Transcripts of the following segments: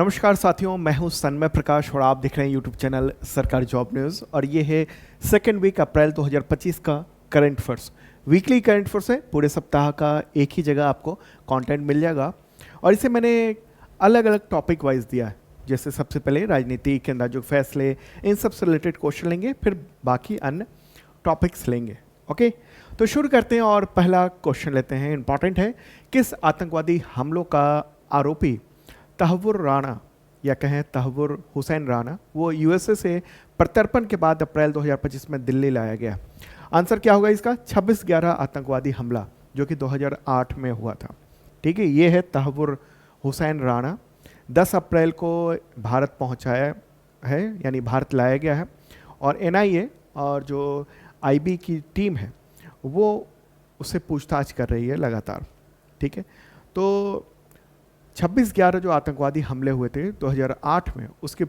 नमस्कार साथियों, मैं हूं सन्मय प्रकाश और आप देख रहे हैं यूट्यूब चैनल सरकारी जॉब न्यूज़। और ये है सेकेंड वीक अप्रैल 2025 का current affairs. Weekly current affairs है, पूरे सप्ताह का एक ही जगह आपको कंटेंट मिल जाएगा। और इसे मैंने अलग अलग टॉपिक वाइज दिया है। जैसे सबसे पहले राजनीति, केंद्र जो फैसले, इन सब से रिलेटेड क्वेश्चन लेंगे, फिर बाकी अन्य टॉपिक्स लेंगे। ओके, तो शुरू करते हैं और पहला क्वेश्चन लेते हैं। इंपॉर्टेंट है, किस आतंकवादी हमलों का आरोपी तहव्वुर राणा या कहें तहव्वुर हुसैन राणा, वो यूएसए से प्रत्यर्पण के बाद अप्रैल 2025 में दिल्ली लाया गया? आंसर क्या होगा इसका? 26/11 आतंकवादी हमला जो कि 2008 में हुआ था। ठीक है, ये है तहव्वुर हुसैन राणा। 10 अप्रैल को भारत पहुंचाया है, यानी भारत लाया गया है। और एनआईए और जो आईबी की टीम है वो उससे पूछताछ कर रही है लगातार। ठीक है, तो 26/11 जो आतंकवादी हमले हुए थे 2008 में, उसकी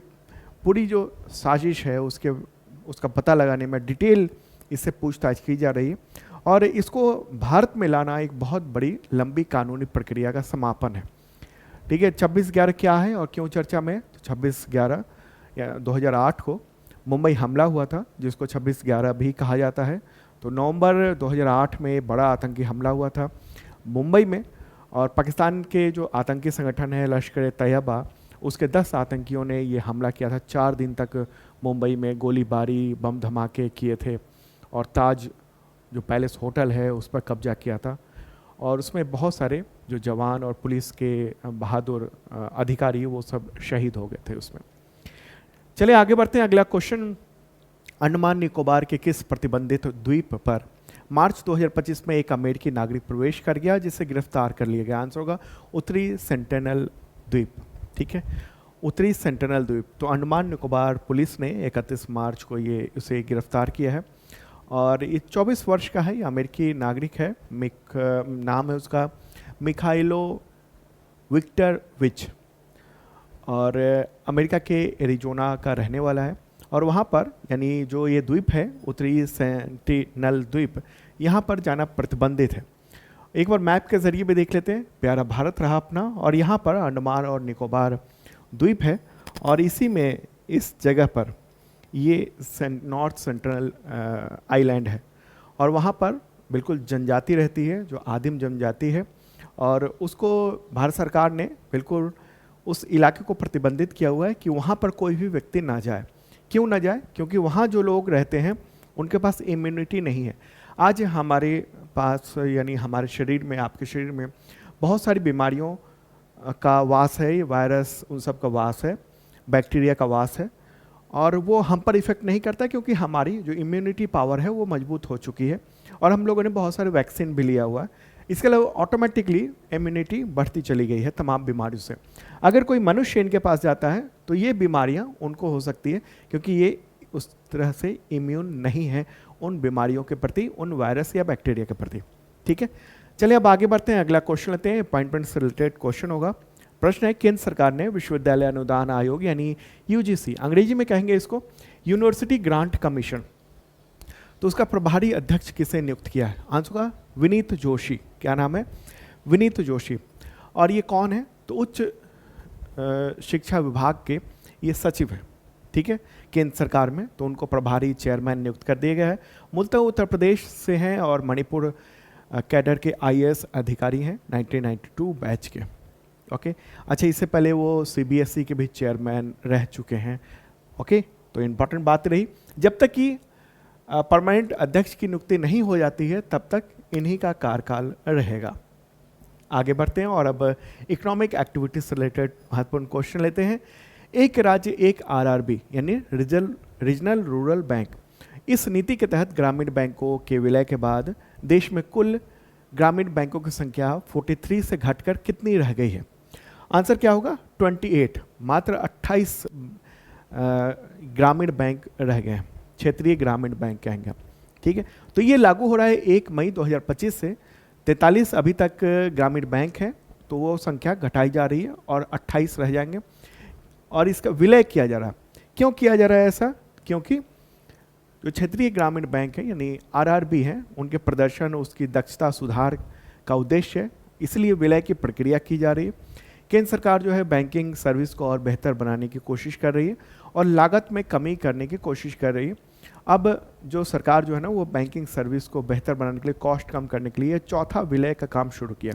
पूरी जो साजिश है उसका पता लगाने में डिटेल इससे पूछताछ की जा रही है। और इसको भारत में लाना एक बहुत बड़ी लंबी कानूनी प्रक्रिया का समापन है। ठीक है, 26/11 क्या है और क्यों चर्चा में? तो 26/11 या 2008 को मुंबई हमला हुआ था, जिसको 26/11 भी कहा जाता है। तो नवंबर 2008 में बड़ा आतंकी हमला हुआ था मुंबई में। और पाकिस्तान के जो आतंकी संगठन है लश्कर-ए-तैयबा, उसके 10 आतंकियों ने ये हमला किया था। 4 दिन तक मुंबई में गोलीबारी, बम धमाके किए थे और ताज जो पैलेस होटल है उस पर कब्जा किया था। और उसमें बहुत सारे जो जवान और पुलिस के बहादुर अधिकारी वो सब शहीद हो गए थे उसमें। चलिए आगे बढ़ते हैं। अगला क्वेश्चन, अंडमान निकोबार के किस प्रतिबंधित द्वीप पर मार्च 2025 में एक अमेरिकी नागरिक प्रवेश कर गया जिसे गिरफ्तार कर लिया गया? आंसर होगा उत्तरी सेंटिनल द्वीप। ठीक है, उत्तरी सेंटिनल द्वीप। तो अंडमान निकोबार पुलिस ने 31 मार्च को उसे गिरफ्तार किया है। और ये 24 वर्ष का है, ये अमेरिकी नागरिक है। नाम है उसका मिखाइलो विक्टर विच, और अमेरिका के एरिजोना का रहने वाला है। और वहाँ पर, यानी जो ये द्वीप है उत्तरी सेंटिनल द्वीप, यहाँ पर जाना प्रतिबंधित है। एक बार मैप के जरिए भी देख लेते हैं। प्यारा भारत रहा अपना, और यहाँ पर अंडमान और निकोबार द्वीप है। और इसी में इस जगह पर ये नॉर्थ सेंट्रल आइलैंड है। और वहाँ पर बिल्कुल जनजाति रहती है, जो आदिम जनजाति है। और उसको भारत सरकार ने बिल्कुल उस इलाके को प्रतिबंधित किया हुआ है कि वहाँ पर कोई भी व्यक्ति ना जाए। क्यों ना जाए? क्योंकि वहाँ जो लोग रहते हैं उनके पास इम्यूनिटी नहीं है। आज हमारे पास, यानी हमारे शरीर में, आपके शरीर में बहुत सारी बीमारियों का वास है, वायरस उन सब का वास है, बैक्टीरिया का वास है। और वो हम पर इफेक्ट नहीं करता क्योंकि हमारी जो इम्यूनिटी पावर है वो मजबूत हो चुकी है। और हम लोगों ने बहुत सारे वैक्सीन भी लिया हुआ है। इसके अलावा ऑटोमेटिकली इम्यूनिटी बढ़ती चली गई है तमाम बीमारियों से। अगर कोई मनुष्य इनके पास जाता है तो ये बीमारियां उनको हो सकती है, क्योंकि ये उस तरह से इम्यून नहीं है उन बीमारियों के प्रति, उन वायरस या बैक्टीरिया के प्रति। ठीक है, चलिए अब आगे बढ़ते हैं। अगला क्वेश्चन लेते हैं। अपॉइंटमेंट से रिलेटेड क्वेश्चन होगा। प्रश्न है, केंद्र सरकार ने विश्वविद्यालय अनुदान आयोग यानी यूजीसी, अंग्रेजी में कहेंगे इसको यूनिवर्सिटी ग्रांट कमीशन, तो उसका प्रभारी अध्यक्ष किसे नियुक्त किया है? आंसर होगा विनीत जोशी। क्या नाम है? विनीत जोशी। और ये कौन है? तो उच्च शिक्षा विभाग के ये सचिव है। ठीक है, केंद्र सरकार में, तो उनको प्रभारी चेयरमैन नियुक्त कर दिया गया है। मूलतः उत्तर प्रदेश से हैं और मणिपुर कैडर के आईएएस अधिकारी हैं, 1992 बैच के। ओके, अच्छा, इससे पहले वो सीबीएसई के भी चेयरमैन रह चुके हैं। ओके, तो इम्पॉर्टेंट बात रही, जब तक कि परमानेंट अध्यक्ष की नियुक्ति नहीं हो जाती है तब तक इन्हीं का कार्यकाल रहेगा। आगे बढ़ते हैं और अब इकोनॉमिक एक्टिविटीज से रिलेटेड महत्वपूर्ण क्वेश्चन लेते हैं। एक राज्य एक आरआरबी यानी रीजनल रूरल बैंक, इस नीति के तहत ग्रामीण बैंकों के विलय के बाद देश में कुल ग्रामीण बैंकों की संख्या 43 से घटकर कितनी रह गई है? आंसर क्या होगा? 28। मात्र 28 ग्रामीण बैंक रह गए हैं, क्षेत्रीय ग्रामीण बैंक कहेंगे। ठीक है, तो ये लागू हो रहा है 1 मई 2025 से। 43 अभी तक ग्रामीण बैंक हैं, तो वो संख्या घटाई जा रही है और 28 रह जाएंगे। और इसका विलय किया जा रहा है। क्यों किया जा रहा है ऐसा? क्योंकि जो क्षेत्रीय ग्रामीण बैंक है यानी आरआरबी हैं, उनके प्रदर्शन, उसकी दक्षता सुधार का उद्देश्य है, इसलिए विलय की प्रक्रिया की जा रही है। केंद्र सरकार जो है बैंकिंग सर्विस को और बेहतर बनाने की कोशिश कर रही है और लागत में कमी करने की कोशिश कर रही है। अब जो सरकार जो है ना वो बैंकिंग सर्विस को बेहतर बनाने के लिए, कॉस्ट कम करने के लिए चौथा विलय का काम शुरू किया।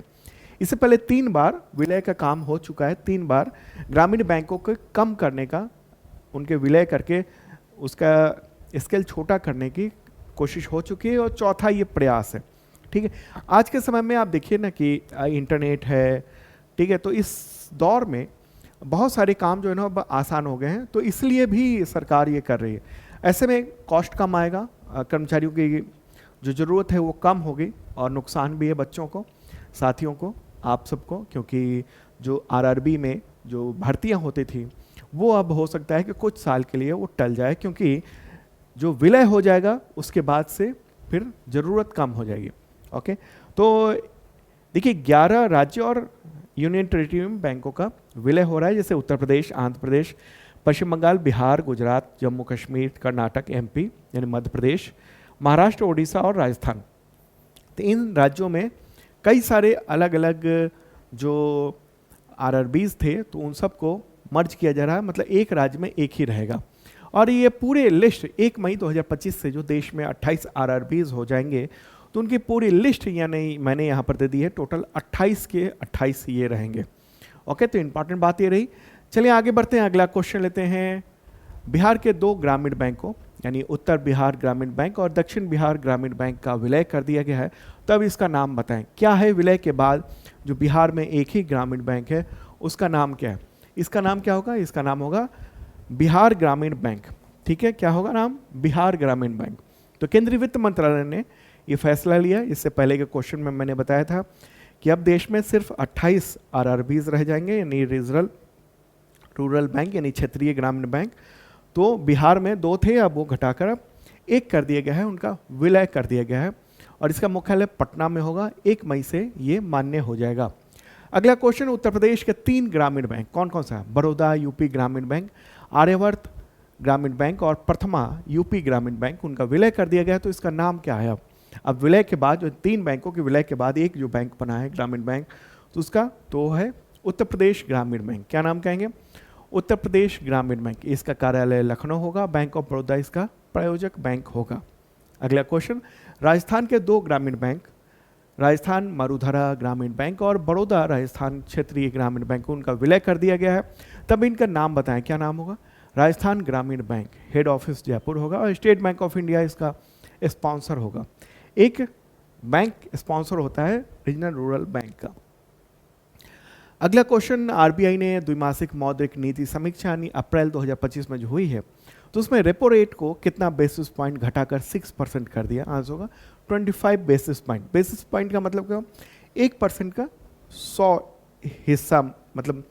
इससे पहले 3 बार विलय का काम हो चुका है, 3 बार ग्रामीण बैंकों को कम करने का, उनके विलय करके उसका स्केल छोटा करने की कोशिश हो चुकी है और चौथा ये प्रयास है। ठीक है, आज के समय में आप देखिए ना कि इंटरनेट है, ठीक है, तो इस दौर में बहुत सारे काम जो है ना अब आसान हो गए हैं, तो इसलिए भी सरकार ये कर रही है। ऐसे में कॉस्ट कम आएगा, कर्मचारियों की जो ज़रूरत है वो कम होगी और नुकसान भी है बच्चों को, साथियों को, आप सबको, क्योंकि जो आरआरबी में जो भर्तियां होती थी वो अब हो सकता है कि कुछ साल के लिए वो टल जाए, क्योंकि जो विलय हो जाएगा उसके बाद से फिर ज़रूरत कम हो जाएगी। ओके, तो देखिए 11 राज्य और यूनियन टेरिटरी में बैंकों का विलय हो रहा है, जैसे उत्तर प्रदेश, आंध्र प्रदेश, पश्चिम बंगाल, बिहार, गुजरात, जम्मू कश्मीर, कर्नाटक, एमपी यानी मध्य प्रदेश, महाराष्ट्र, उड़ीसा और राजस्थान। तो इन राज्यों में कई सारे अलग अलग जो आरआरबीज थे तो उन सबको मर्ज किया जा रहा है, मतलब एक राज्य में एक ही रहेगा। और ये पूरे लिस्ट 1 मई 2025 से जो देश में 28 आरआरबीज हो जाएंगे, तो उनकी पूरी लिस्ट यानी मैंने यहाँ पर दे दी है, टोटल 28 के 28 ये रहेंगे। ओके, तो इंपॉर्टेंट बात ये रही। चलिए आगे बढ़ते हैं, अगला क्वेश्चन लेते हैं। बिहार के 2 ग्रामीण बैंकों यानी उत्तर बिहार ग्रामीण बैंक और दक्षिण बिहार ग्रामीण बैंक का विलय कर दिया गया है, तब इसका नाम बताएं। क्या है विलय के बाद जो बिहार में एक ही ग्रामीण बैंक है उसका नाम क्या है? इसका नाम क्या होगा? इसका नाम होगा बिहार ग्रामीण बैंक। ठीक है, क्या होगा नाम? बिहार ग्रामीण बैंक। तो केंद्रीय वित्त मंत्रालय ने ये फैसला लिया। इससे पहले के क्वेश्चन में मैंने बताया था कि अब देश में सिर्फ 28 आरआरबीज रह जाएंगे, यानी रीजनल रूरल बैंक यानी क्षेत्रीय ग्रामीण बैंक। तो बिहार में 2 थे, अब वो घटाकर अब 1 कर दिया गया है, उनका विलय कर दिया गया है और इसका मुख्यालय पटना में होगा। 1 मई से ये मान्य हो जाएगा। अगला क्वेश्चन, उत्तर प्रदेश के 3 ग्रामीण बैंक कौन कौन सा है? बड़ौदा यूपी ग्रामीण बैंक, आर्यवर्त ग्रामीण बैंक और प्रथमा यूपी ग्रामीण बैंक, उनका विलय कर दिया गया है। तो इसका नाम क्या है? अब विलय के बाद जो 3 बैंकों के विलय के बाद एक जो बैंक बना है ग्रामीण बैंक, तो उसका तो है उत्तर प्रदेश ग्रामीण बैंक। क्या नाम कहेंगे? उत्तर प्रदेश ग्रामीण बैंक। इसका कार्यालय लखनऊ होगा। बैंक ऑफ बड़ौदा इसका प्रायोजक बैंक होगा। अगला क्वेश्चन, राजस्थान के 2 ग्रामीण बैंक, राजस्थान मरुधरा ग्रामीण बैंक और बड़ौदा राजस्थान क्षेत्रीय ग्रामीण बैंक, उनका विलय कर दिया गया है। तब इनका नाम बताएं, क्या नाम होगा? राजस्थान ग्रामीण बैंक, हेड ऑफिस जयपुर होगा और स्टेट बैंक ऑफ इंडिया इसका स्पॉन्सर होगा। एक बैंक स्पॉन्सर होता है रीजनल रूरल बैंक का। अगला क्वेश्चन, आरबीआई ने द्विमासिक मौद्रिक नीति समीक्षा यानी अप्रैल 2025 में जो हुई है, तो उसमें रेपो रेट को कितना बेसिस पॉइंट घटाकर 6% कर दिया। आंसर होगा 25 बेसिस पॉइंट। बेसिस पॉइंट का मतलब क्या? 1% का 100 हिस्सा, मतलब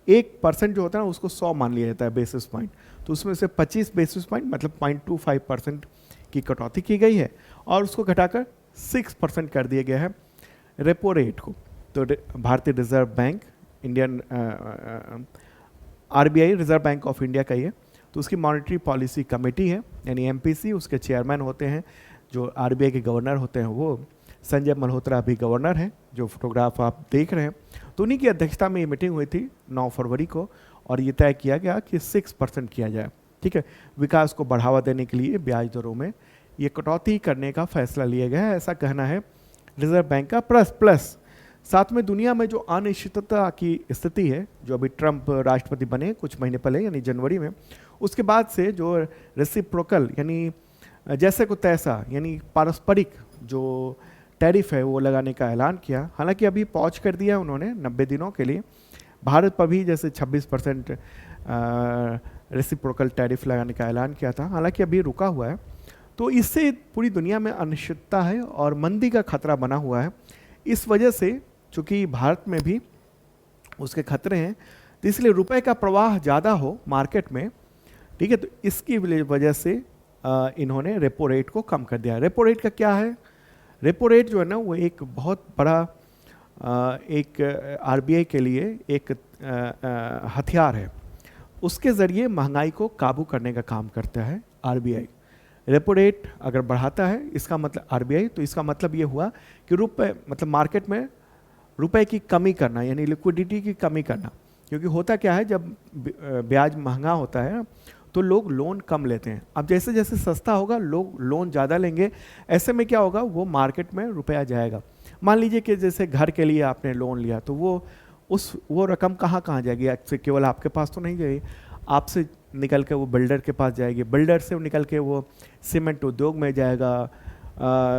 1% जो होता है ना उसको 100 मान लिया जाता है बेसिस पॉइंट। तो उसमें से 25 बेसिस पॉइंट मतलब 0.25% की कटौती की गई है और उसको घटाकर 6% कर दिया गया है रेपो रेट को। तो भारतीय reserve bank, Indian RBI reserve bank of India का ये, तो उसकी मॉनेटरी पॉलिसी कमेटी है यानी एमपीसी, उसके चेयरमैन होते हैं जो आरबीआई के गवर्नर होते हैं, वो संजय मल्होत्रा अभी गवर्नर हैं, जो फोटोग्राफ आप देख रहे हैं। तो उन्हीं की अध्यक्षता में ये मीटिंग हुई थी 9 फरवरी को और ये तय किया गया कि 6% किया जाए। ठीक है, विकास को बढ़ावा देने के लिए ब्याज दरों में ये कटौती करने का फैसला लिया गया है, ऐसा कहना है रिजर्व बैंक का। प्लस साथ में दुनिया में जो अनिश्चितता की स्थिति है, जो अभी ट्रंप राष्ट्रपति बने कुछ महीने पहले यानी जनवरी में, उसके बाद से जो रेसिप्रोकल यानी जैसे को तैसा यानी पारस्परिक जो टैरिफ है वो लगाने का ऐलान किया। हालांकि अभी पॉज कर दिया उन्होंने 90 दिनों के लिए। भारत पर भी जैसे 26% रेसिप्रोकल टैरिफ लगाने का ऐलान किया था, हालांकि अभी रुका हुआ है। तो इससे पूरी दुनिया में अनिश्चितता है और मंदी का खतरा बना हुआ है। इस वजह से चूँकि भारत में भी उसके खतरे हैं, तो इसलिए रुपए का प्रवाह ज़्यादा हो मार्केट में, ठीक है, तो इसकी वजह से इन्होंने रेपो रेट को कम कर दिया। रेपो रेट का क्या है? रेपो रेट जो है ना वो एक बहुत बड़ा एक आरबीआई के लिए एक हथियार है। उसके ज़रिए महंगाई को काबू करने का काम करता है आरबीआई। रेपो रेट अगर बढ़ाता है इसका मतलब आरबीआई, तो इसका मतलब ये हुआ कि रुपए मतलब मार्केट में रुपए की कमी करना, यानी लिक्विडिटी की कमी करना। क्योंकि होता क्या है, जब ब्याज महंगा होता है तो लोग लोन कम लेते हैं। अब जैसे जैसे सस्ता होगा लोग लोन ज़्यादा लेंगे, ऐसे में क्या होगा, वो मार्केट में रुपया जाएगा। मान लीजिए कि जैसे घर के लिए आपने लोन लिया, तो वो रकम कहाँ कहाँ जाएगी, आपसे केवल आपके पास तो नहीं जाएगी, आपसे निकल के वो बिल्डर के पास जाएगी, बिल्डर से निकल के वो सीमेंट उद्योग में जाएगा,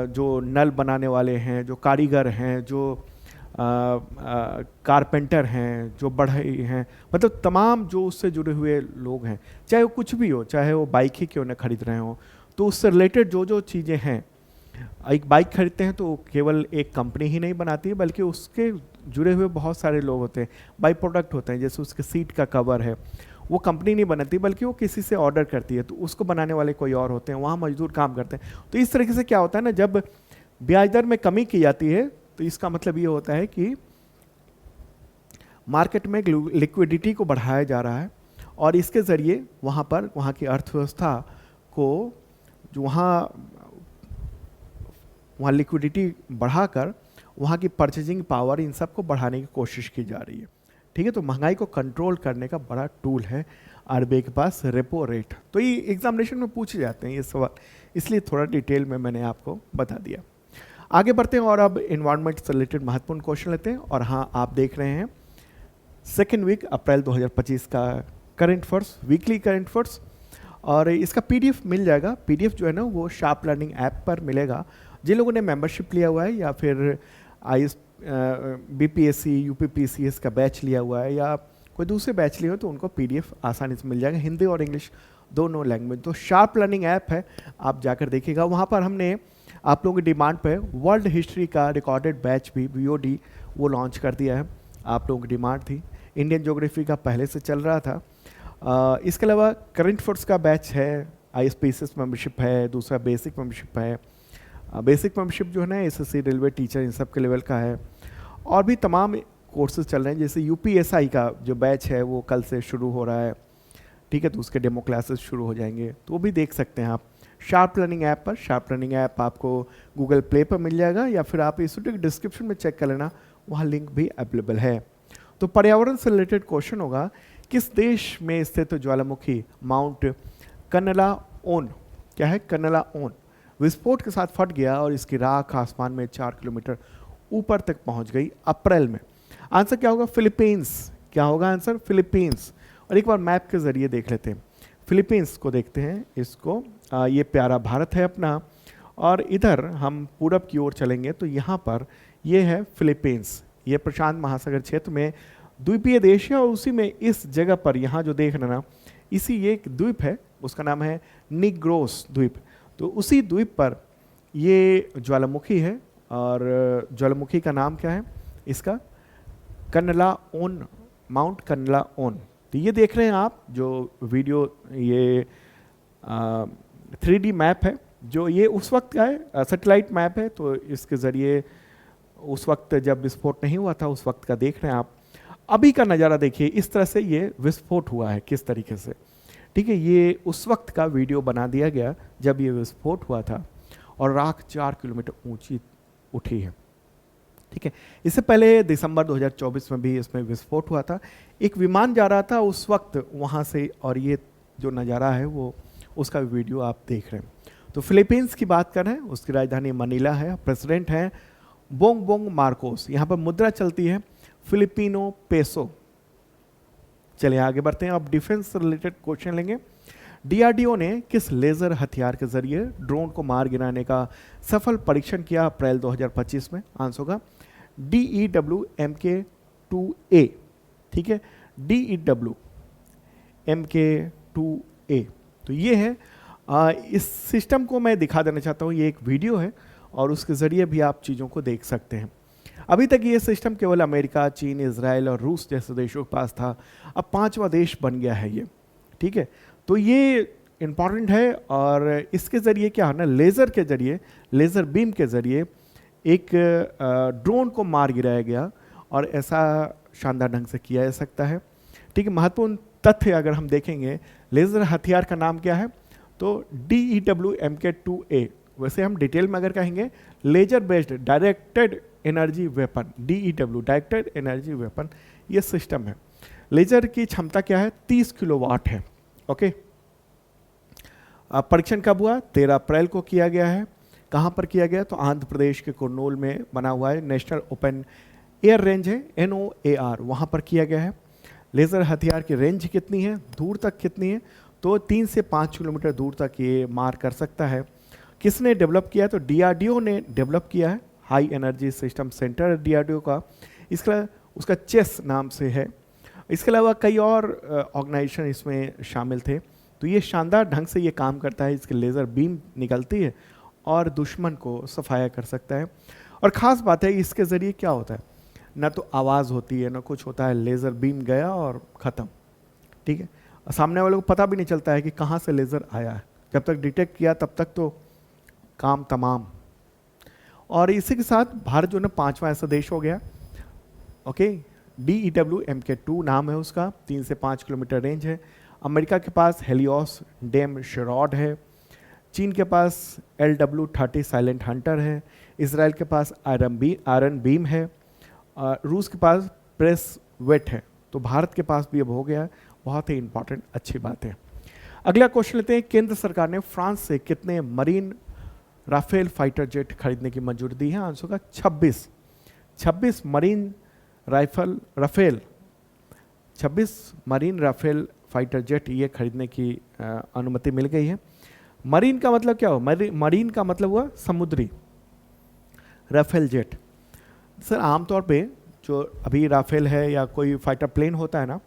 जो नल बनाने वाले हैं, जो कारीगर हैं, जो कारपेंटर हैं, जो बढ़ई हैं, मतलब तमाम जो उससे जुड़े हुए लोग हैं, चाहे वो कुछ भी हो, चाहे वो बाइक ही क्यों न खरीद रहे हो, तो उससे रिलेटेड जो जो चीज़ें हैं, एक बाइक खरीदते हैं तो केवल एक कंपनी ही नहीं बनाती है, बल्कि उसके जुड़े हुए बहुत सारे लोग होते हैं, बाई प्रोडक्ट होते हैं। जैसे उसके सीट का कवर है, वो कंपनी नहीं बनाती बल्कि वो किसी से ऑर्डर करती है, तो उसको बनाने वाले कोई और होते हैं, वहाँ मजदूर काम करते हैं। तो इस तरीके से क्या होता है ना, जब ब्याज दर में कमी की जाती है तो इसका मतलब ये होता है कि मार्केट में लिक्विडिटी को बढ़ाया जा रहा है, और इसके ज़रिए वहाँ की अर्थव्यवस्था को, जो वहाँ लिक्विडिटी बढ़ाकर वहाँ की परचेजिंग पावर, इन सब को बढ़ाने की कोशिश की जा रही है। ठीक है, तो महंगाई को कंट्रोल करने का बड़ा टूल है आरबीआई के पास रेपो रेट। तो ये एग्जामिनेशन में पूछे जाते हैं ये सवाल, इसलिए थोड़ा डिटेल में मैंने आपको बता दिया। आगे बढ़ते हैं और अब इन्वायरमेंट से रिलेटेड महत्वपूर्ण क्वेश्चन लेते हैं। और हाँ, आप देख रहे हैं सेकेंड वीक अप्रैल 2025 का current affairs, weekly current affairs, और इसका पीडीएफ मिल जाएगा। पीडीएफ जो है ना वो शार्प लर्निंग ऐप पर मिलेगा। जिन लोगों ने मेंबरशिप लिया हुआ है या फिर बीपीएससी यूपीपीसीएस का बैच लिया हुआ है या कोई दूसरे बैच लिए हो, तो उनको पीडीएफ आसानी से मिल जाएगा, हिंदी और इंग्लिश दोनों लैंग्वेज। तो शार्प लर्निंग ऐप है, आप जाकर देखिएगा। वहाँ पर हमने आप लोगों की डिमांड पे वर्ल्ड हिस्ट्री का रिकॉर्डेड बैच भी वीओडी वो लॉन्च कर दिया है। आप लोगों की डिमांड थी। इंडियन ज्योग्राफी का पहले से चल रहा था। इसके अलावा करंट अफेयर्स का बैच है, आईएसपीसीएस मेंबरशिप है, दूसरा बेसिक मेंबरशिप है। बेसिक मेंबरशिप जो है ना एसएससी, रेलवे, टीचर, इन सब के लेवल का है। और भी तमाम कोर्सेज चल रहे हैं, जैसे यूपीएसआई का जो बैच है वो कल से शुरू हो रहा है। ठीक है, तो उसके डेमो क्लासेस शुरू हो जाएंगे, तो वो भी देख सकते हैं आप शार्प लर्निंग ऐप पर। शार्प लर्निंग ऐप आपको गूगल प्ले पर मिल जाएगा, या फिर आप इस वीडियो के डिस्क्रिप्शन में चेक कर लेना, वहाँ लिंक भी अवेलेबल है। तो पर्यावरण से रिलेटेड क्वेश्चन होगा, किस देश में स्थित ज्वालामुखी माउंट कनलाओन, क्या है कनलाओन, विस्फोट के साथ फट गया और इसकी राख आसमान में 4 किलोमीटर ऊपर तक पहुंच गई अप्रैल में? आंसर क्या होगा? फिलीपींस। क्या होगा आंसर? फिलीपींस। और एक बार मैप के जरिए देख लेते हैं, फिलीपींस को देखते हैं। इसको ये प्यारा भारत है अपना, और इधर हम पूरब की ओर चलेंगे तो यहाँ पर ये है फिलीपींस। ये प्रशांत महासागर क्षेत्र में द्वीपीय देश है, और उसी में इस जगह पर यहाँ जो देख रहे ना, इसी ये एक द्वीप है, उसका नाम है निग्रोस द्वीप। तो उसी द्वीप पर ये ज्वालामुखी है, और ज्वालामुखी का नाम क्या है इसका? कनलाओन, माउंट कनलाओन। तो ये देख रहे हैं आप जो वीडियो, ये 3D मैप है, जो ये उस वक्त का है, सैटेलाइट मैप है। तो इसके ज़रिए उस वक्त जब विस्फोट नहीं हुआ था उस वक्त का देख रहे हैं आप। अभी का नज़ारा देखिए, इस तरह से ये विस्फोट हुआ है किस तरीके से। ठीक है, ये उस वक्त का वीडियो बना दिया गया जब ये विस्फोट हुआ था, और राख 4 किलोमीटर ऊंची उठी है। ठीक है, इससे पहले दिसंबर 2024 में भी इसमें विस्फोट हुआ था। एक विमान जा रहा था उस वक्त वहाँ से, और ये जो नज़ारा है वो उसका वीडियो आप देख रहे हैं। तो फिलीपींस की बात कर रहे हैं, उसकी राजधानी मनीला है, प्रेसिडेंट हैं बोंग मार्कोस। यहाँ पर मुद्रा चलती है फिलिपिनो पेसो। चलिए आगे बढ़ते हैं। अब डिफेंस से रिलेटेड क्वेश्चन लेंगे। डीआरडीओ ने किस लेजर हथियार के जरिए ड्रोन को मार गिराने का सफल परीक्षण किया अप्रैल 2025 में? आंसर होगा DEW MK2A। ठीक है, DEW MK2A। तो ये है, इस सिस्टम को मैं दिखा देना चाहता हूँ। ये एक वीडियो है और उसके ज़रिए भी आप चीज़ों को देख सकते हैं। अभी तक ये सिस्टम केवल अमेरिका, चीन, इजराइल और रूस जैसे देशों के पास था। अब 5वां देश बन गया है ये। ठीक है, तो ये इम्पॉर्टेंट है, और इसके ज़रिए क्या है ना, लेज़र के ज़रिए, लेज़र बीम के ज़रिए एक ड्रोन को मार गिराया गया, और ऐसा शानदार ढंग से किया जा सकता है। ठीक है, महत्वपूर्ण तथ्य अगर हम देखेंगे, लेज़र हथियार का नाम क्या है? तो DEW MK2A। वैसे हम डिटेल में अगर कहेंगे, laser based directed energy weapon, DEW, directed energy weapon, ये सिस्टम है। लेजर की क्षमता क्या है? 30 किलोवाट है। ओके, परीक्षण कब हुआ? 13 अप्रैल को किया गया है। कहाँ पर किया गया? तो आंध्र प्रदेश के कुर्नूल में बना हुआ है, नेशनल ओपन एयर रेंज है, NOAR, वहाँ पर किया गया है। लेज़र हथियार की रेंज कितनी है, दूर तक कितनी है? तो 3 से 5 किलोमीटर दूर तक ये मार कर सकता है। किसने डेवलप किया? तो DRDO ने डेवलप किया है, high energy system centre DRDO का, इसका उसका चेस नाम से है। इसके अलावा कई और ऑर्गेनाइजेशन इसमें शामिल थे। तो ये शानदार ढंग से ये काम करता है, इसके लेज़र बीम निकलती है और दुश्मन को सफाया कर सकता है। और ख़ास बात है, इसके ज़रिए क्या होता है, ना तो आवाज़ होती है ना कुछ होता है, लेज़र बीम गया और ख़त्म। ठीक है, सामने वाले को पता भी नहीं चलता है कि कहाँ से लेज़र आया है, जब तक डिटेक्ट किया तब तक तो काम तमाम। और इसी के साथ भारत जो है 5वां ऐसा देश हो गया। ओके, DEW MK2 नाम है उसका, 3 से 5 किलोमीटर रेंज है। अमेरिका के पास हेलियोस डेम शेरॉड है। चीन के पास LW-30 साइलेंट हंटर है। इसराइल के पास आयरन बीम है। रूस के पास प्रेस वेट है। तो भारत के पास भी अब हो गया है, बहुत ही इंपॉर्टेंट, अच्छी बात है। अगला क्वेश्चन लेते हैं, केंद्र सरकार ने फ्रांस से कितने मरीन राफेल फाइटर जेट खरीदने की मंजूरी दी है? आंसर का 26 marine Rafale 26 marine Rafale fighter jet ये खरीदने की अनुमति मिल गई है। मरीन का मतलब क्या हो? मरीन का मतलब हुआ समुद्री, राफेल जेट। सर आमतौर पे जो अभी राफेल है या कोई फाइटर प्लेन होता है ना,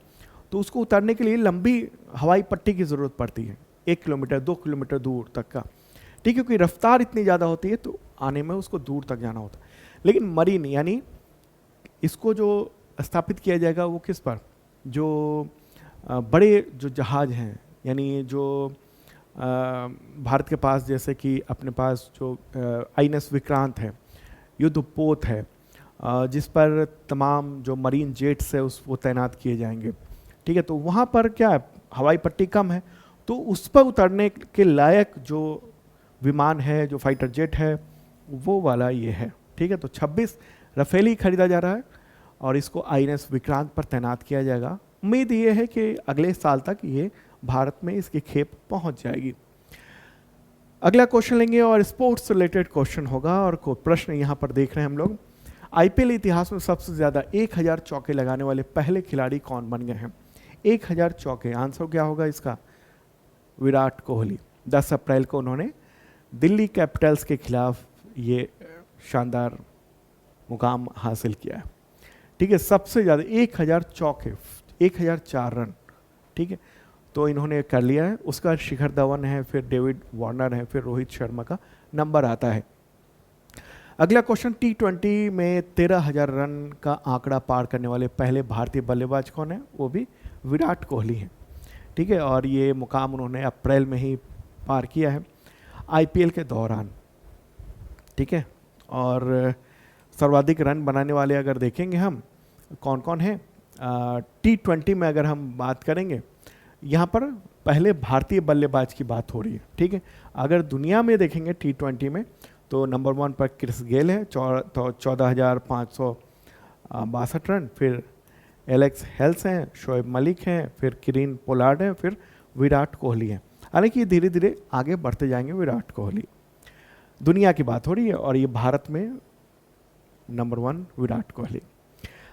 तो उसको उतारने के लिए लंबी हवाई पट्टी की ज़रूरत पड़ती है, 1 किलोमीटर 2 किलोमीटर दूर तक का। ठीक है, क्योंकि रफ्तार इतनी ज़्यादा होती है तो आने में उसको दूर तक जाना होता है। लेकिन मरीन यानी इसको जो स्थापित किया जाएगा वो किस पर? जो बड़े जो जहाज हैं, यानी जो भारत के पास जैसे कि अपने पास जो INS विक्रांत है, युद्धपोत है, जिस पर तमाम जो मरीन जेट्स है वो तैनात किए जाएंगे। ठीक है, तो वहाँ पर क्या है, हवाई पट्टी कम है, तो उस पर उतरने के लायक जो विमान है, जो फाइटर जेट है, वो वाला ये है। ठीक है, तो 26 राफेल ही खरीदा जा रहा है और इसको INS विक्रांत पर तैनात किया जाएगा। उम्मीद ये है कि अगले साल तक ये भारत में इसकी खेप पहुंच जाएगी। अगला क्वेश्चन लेंगे और स्पोर्ट्स रिलेटेड क्वेश्चन होगा। और प्रश्न यहाँ पर देख रहे हैं हम लोग, IPL इतिहास में सबसे ज़्यादा 1000 चौके लगाने वाले पहले खिलाड़ी कौन बन गए हैं? 1000 चौके, आंसर क्या होगा इसका? विराट कोहली। 10 अप्रैल को उन्होंने दिल्ली कैपिटल्स के खिलाफ ये शानदार मुकाम हासिल किया है। ठीक है, सबसे ज़्यादा 1000 चौके, 1004 रन। ठीक है, तो इन्होंने कर लिया है। उसका शिखर धवन है, फिर डेविड वार्नर है, फिर रोहित शर्मा का नंबर आता है। अगला क्वेश्चन, T20 में 13,000 रन का आंकड़ा पार करने वाले पहले भारतीय बल्लेबाज कौन है? वो भी विराट कोहली हैं। ठीक है, और ये मुकाम उन्होंने अप्रैल में ही पार किया है IPL के दौरान। ठीक है, और सर्वाधिक रन बनाने वाले अगर देखेंगे हम कौन कौन है, T20 में अगर हम बात करेंगे, यहाँ पर पहले भारतीय बल्लेबाज की बात हो रही है। ठीक है, अगर दुनिया में देखेंगे T20 में तो नंबर 1 पर क्रिस गेल है, 14,562 रन, फिर एलेक्स हेल्स हैं, शोएब मलिक हैं, फिर किरीन पोलार्ड हैं, फिर विराट कोहली हैं। हालांकि धीरे धीरे आगे बढ़ते जाएंगे विराट कोहली। दुनिया की बात हो रही है और ये भारत में नंबर 1 विराट कोहली।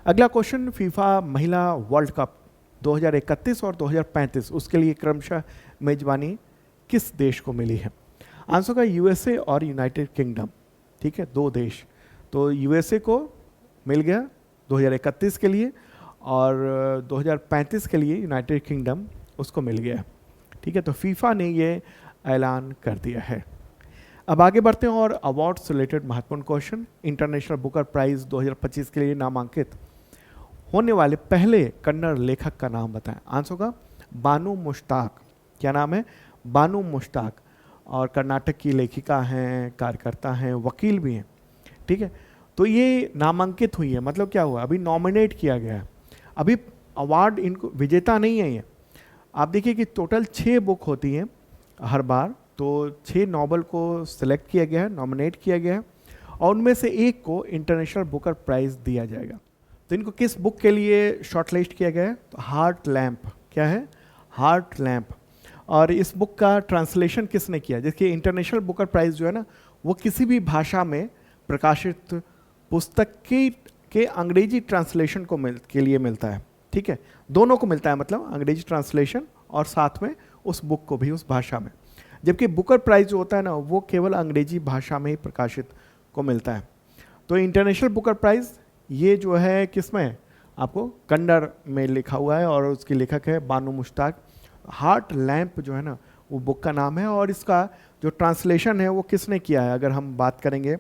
अगला क्वेश्चन, फीफा महिला वर्ल्ड कप 2031 और 2035 उसके लिए क्रमशः मेजबानी किस देश को मिली है? आंसर का USA और यूनाइटेड किंगडम। ठीक है, 2 देश। तो USA को मिल गया 2031 के लिए और 2035 के लिए यूनाइटेड किंगडम उसको मिल गया। ठीक है, तो फीफा ने ये ऐलान कर दिया है। अब आगे बढ़ते हैं और अवार्ड्स से रिलेटेड महत्वपूर्ण क्वेश्चन। इंटरनेशनल बुकर प्राइज 2025 के लिए नामांकित होने वाले पहले कन्नड़ लेखक का नाम बताएं। आंसर का बानू मुश्ताक। क्या नाम है? बानू मुश्ताक। और कर्नाटक की लेखिका हैं, कार्यकर्ता हैं, वकील भी हैं। ठीक है, तो ये नामांकित हुई है, मतलब क्या हुआ, अभी नॉमिनेट किया गया है, अभी अवार्ड इनको विजेता नहीं है ये। आप देखिए कि टोटल 6 बुक होती हैं हर बार, तो 6 नॉवल को सिलेक्ट किया गया है, नॉमिनेट किया गया है और उनमें से एक को इंटरनेशनल बुकर प्राइज दिया जाएगा। तो इनको किस बुक के लिए शॉर्टलिस्ट किया गया है? तो हार्ट लैम्प। क्या है? Heart lamp. और इस बुक का ट्रांसलेशन किसने किया? देखिए इंटरनेशनल बुकर प्राइज जो है ना, वो किसी भी भाषा में प्रकाशित पुस्तक के अंग्रेजी ट्रांसलेशन के लिए मिलता है। ठीक है, दोनों को मिलता है, मतलब अंग्रेजी ट्रांसलेशन और साथ में उस बुक को भी उस भाषा में। जबकि बुकर प्राइज जो होता है ना, वो केवल अंग्रेजी भाषा में ही प्रकाशित को मिलता है। तो इंटरनेशनल बुकर प्राइज ये जो है किसमें है? आपको कन्नड़ में लिखा हुआ है और उसके लेखक है बानू मुश्ताक। हार्ट लैम्प जो है ना, वो बुक का नाम है। और इसका जो ट्रांसलेशन है वो किसने किया है? अगर हम बात करेंगे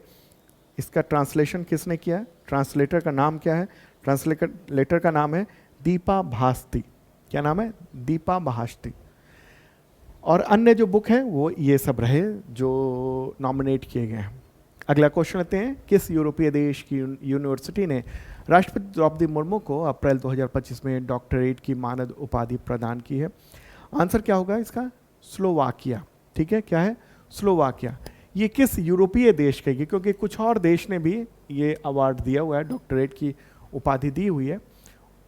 इसका ट्रांसलेशन किसने किया है, ट्रांसलेटर का नाम क्या है? ट्रांसलेटर का नाम है दीपा भास्ती। क्या नाम है? दीपा भास्ती। और अन्य जो बुक है वो ये सब रहे जो नॉमिनेट किए गए हैं। अगला क्वेश्चन लेते हैं, किस यूरोपीय देश की यूनिवर्सिटी ने राष्ट्रपति द्रौपदी मुर्मू को अप्रैल 2025 में डॉक्टरेट की मानद उपाधि प्रदान की है? आंसर क्या होगा इसका? स्लोवाकिया। ठीक है, क्या है? स्लोवाकिया। ये किस यूरोपीय देश का है? क्योंकि कुछ और देश ने भी ये अवार्ड दिया हुआ है, डॉक्टरेट की उपाधि दी हुई है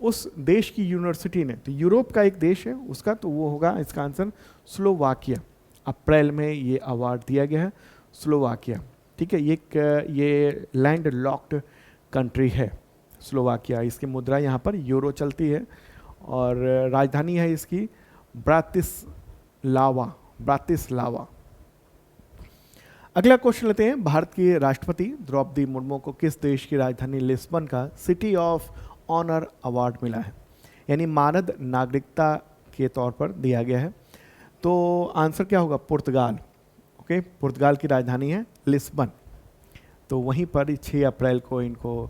उस देश की यूनिवर्सिटी ने। तो यूरोप का एक देश है उसका, तो वो होगा इसका आंसर स्लोवाकिया। अप्रैल में ये अवार्ड दिया गया है स्लोवाकिया। ठीक है, ये लैंड लॉक्ड कंट्री है स्लोवाकिया। इसकी मुद्रा यहाँ पर यूरो चलती है और राजधानी है इसकी ब्रातिस्लावा। अगला क्वेश्चन लेते हैं, भारत की राष्ट्रपति द्रौपदी मुर्मू को किस देश की राजधानी लिस्बन का सिटी ऑफ ऑनर अवार्ड मिला है? यानी मानद नागरिकता के तौर पर दिया गया है। तो आंसर क्या होगा? पुर्तगाल। ओके, पुर्तगाल की राजधानी है लिस्बन। तो वहीं पर 6 अप्रैल को इनको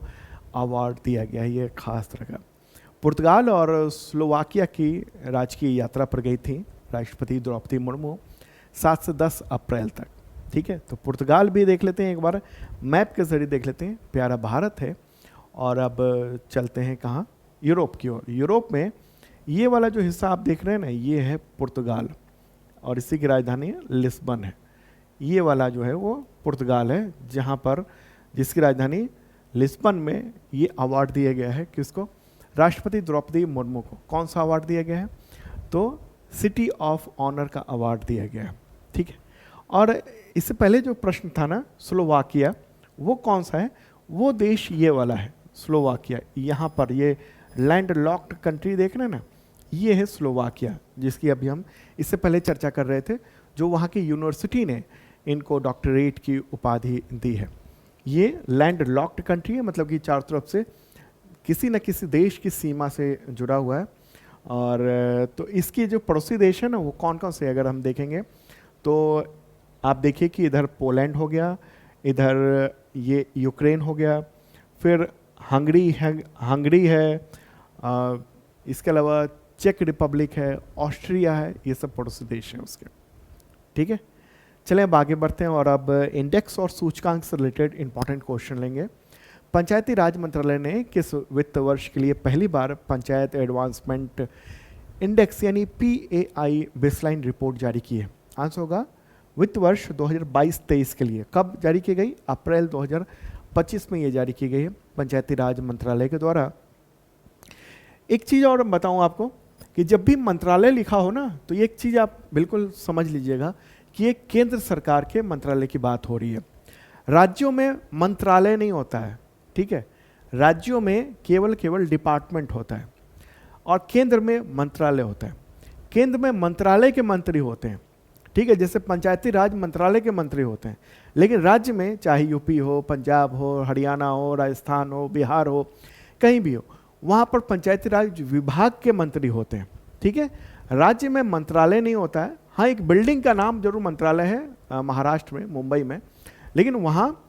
अवार्ड दिया गया है, ये खास तरह का। पुर्तगाल और स्लोवाकिया की राजकीय यात्रा पर गई थी राष्ट्रपति द्रौपदी मुर्मू 7 से 10 अप्रैल तक। ठीक है, तो पुर्तगाल भी देख लेते हैं एक बार, मैप के जरिए देख लेते हैं। प्यारा भारत है। और अब चलते हैं कहाँ? यूरोप की ओर। यूरोप में ये वाला जो हिस्सा आप देख रहे हैं ना, ये है पुर्तगाल और इसी की राजधानी लिस्बन है। ये वाला जो है वो पुर्तगाल है, जहाँ पर जिसकी राजधानी लिस्बन में ये अवार्ड दिया गया है। किसको? राष्ट्रपति द्रौपदी मुर्मू को। कौन सा अवार्ड दिया गया है? तो सिटी ऑफ ऑनर का अवार्ड दिया गया है। ठीक है, और इससे पहले जो प्रश्न था ना स्लोवाकिया, वो कौन सा है? वो देश ये वाला है स्लोवाकिया। यहाँ पर ये लैंड लॉक्ड कंट्री देख रहे हैं ना, ये है स्लोवाकिया, जिसकी अभी हम इससे पहले चर्चा कर रहे थे, जो वहाँ की यूनिवर्सिटी ने इनको डॉक्टरेट की उपाधि दी है। ये लैंड लॉक्ड कंट्री है, मतलब कि चारों तरफ से किसी न किसी देश की सीमा से जुड़ा हुआ है। और तो इसकी जो पड़ोसी देश है ना, वो कौन कौन से अगर हम देखेंगे तो आप देखिए कि इधर पोलैंड हो गया, इधर ये यूक्रेन हो गया, फिर हंगरी है, इसके अलावा चेक रिपब्लिक है, ऑस्ट्रिया है, ये सब पड़ोसी देश हैं उसके। ठीक है, चलें अब आगे बढ़ते हैं और अब इंडेक्स और सूचकांक से रिलेटेड इंपॉर्टेंट क्वेश्चन लेंगे। पंचायती राज मंत्रालय ने किस वित्त वर्ष के लिए पहली बार पंचायत एडवांसमेंट इंडेक्स यानी PAI बेसलाइन रिपोर्ट जारी की है? आंसर होगा वित्त वर्ष 2022-23 के लिए। कब जारी की गई? अप्रैल 2025 में ये जारी की गई है पंचायती राज मंत्रालय के द्वारा। एक चीज़ और बताऊं आपको कि जब भी मंत्रालय लिखा हो ना, तो एक चीज़ आप बिल्कुल समझ लीजिएगा कि ये केंद्र सरकार के मंत्रालय की बात हो रही है। राज्यों में मंत्रालय नहीं होता है। ठीक है, राज्यों में केवल डिपार्टमेंट होता है और केंद्र में मंत्रालय होता है। केंद्र में मंत्रालय के मंत्री होते हैं। ठीक है, जैसे पंचायती राज मंत्रालय के मंत्री होते हैं, लेकिन राज्य में चाहे यूपी हो, पंजाब हो, हरियाणा हो, राजस्थान हो, बिहार हो, कहीं भी हो, वहाँ पर पंचायती राज विभाग के मंत्री होते हैं। ठीक है, राज्य में मंत्रालय नहीं होता है। हाँ, एक बिल्डिंग का नाम जरूर मंत्रालय है महाराष्ट्र में, मुंबई में, लेकिन वहाँ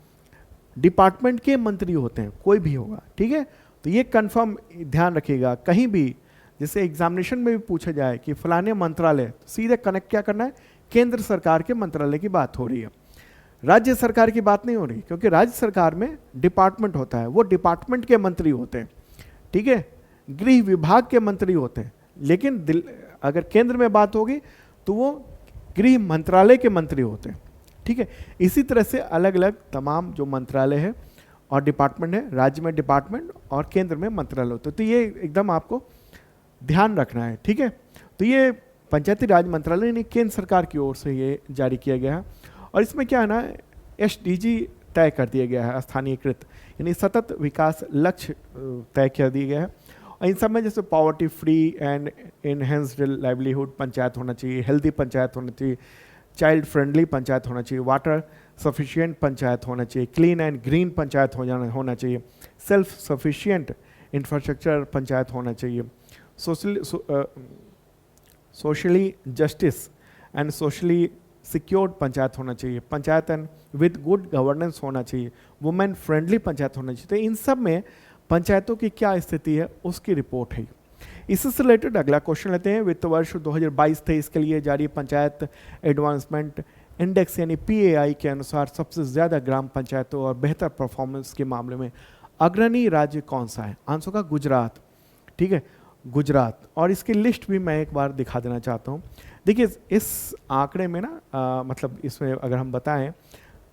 डिपार्टमेंट के मंत्री होते हैं, कोई भी होगा। ठीक है, तो ये कंफर्म ध्यान रखिएगा। कहीं भी जैसे एग्जामिनेशन में भी पूछा जाए कि फलाने मंत्रालय, तो सीधे कनेक्ट क्या करना है? केंद्र सरकार के मंत्रालय की बात हो रही है, राज्य सरकार की बात नहीं हो रही, क्योंकि राज्य सरकार में डिपार्टमेंट होता है, वो डिपार्टमेंट के मंत्री होते हैं। ठीक है, गृह विभाग के मंत्री होते हैं, लेकिन अगर केंद्र में बात होगी तो वो गृह मंत्रालय के मंत्री होते हैं। ठीक है। इसी तरह से अलग अलग तमाम जो मंत्रालय है और डिपार्टमेंट है, राज्य में डिपार्टमेंट और केंद्र में मंत्रालय होते हैं, तो ये एकदम आपको ध्यान रखना है, ठीक है। तो ये पंचायती राज मंत्रालय यानी केंद्र सरकार की ओर से ये जारी किया गया है और इसमें क्या है ना, SDG तय कर दिया गया है, स्थानीयकृत यानी सतत विकास लक्ष्य तय कर दिया गया है। और इन सब में जैसे poverty free and enhanced livelihood panchayat होना चाहिए, हेल्दी पंचायत होना चाहिए, चाइल्ड फ्रेंडली पंचायत होना चाहिए, वाटर सफिशिएंट पंचायत होना चाहिए, क्लीन एंड ग्रीन पंचायत होना चाहिए, सेल्फ सफिशिएंट इंफ्रास्ट्रक्चर पंचायत होना चाहिए, socially justice and socially secured panchayat होना चाहिए, panchayat and with good governance होना चाहिए, वुमेन फ्रेंडली पंचायत होना चाहिए। तो इन सब में पंचायतों की क्या स्थिति है उसकी रिपोर्ट है। इससे रिलेटेड अगला क्वेश्चन लेते हैं। वित्त वर्ष 2022-23 के लिए जारी पंचायत एडवांसमेंट इंडेक्स यानी PAI के अनुसार सबसे ज़्यादा ग्राम पंचायतों और बेहतर परफॉर्मेंस के मामले में अग्रणी राज्य कौन सा है? आंसर का गुजरात, ठीक है, गुजरात। और इसकी लिस्ट भी मैं एक बार दिखा देना चाहता हूँ। देखिए इस आंकड़े में ना मतलब इसमें अगर हम बताएं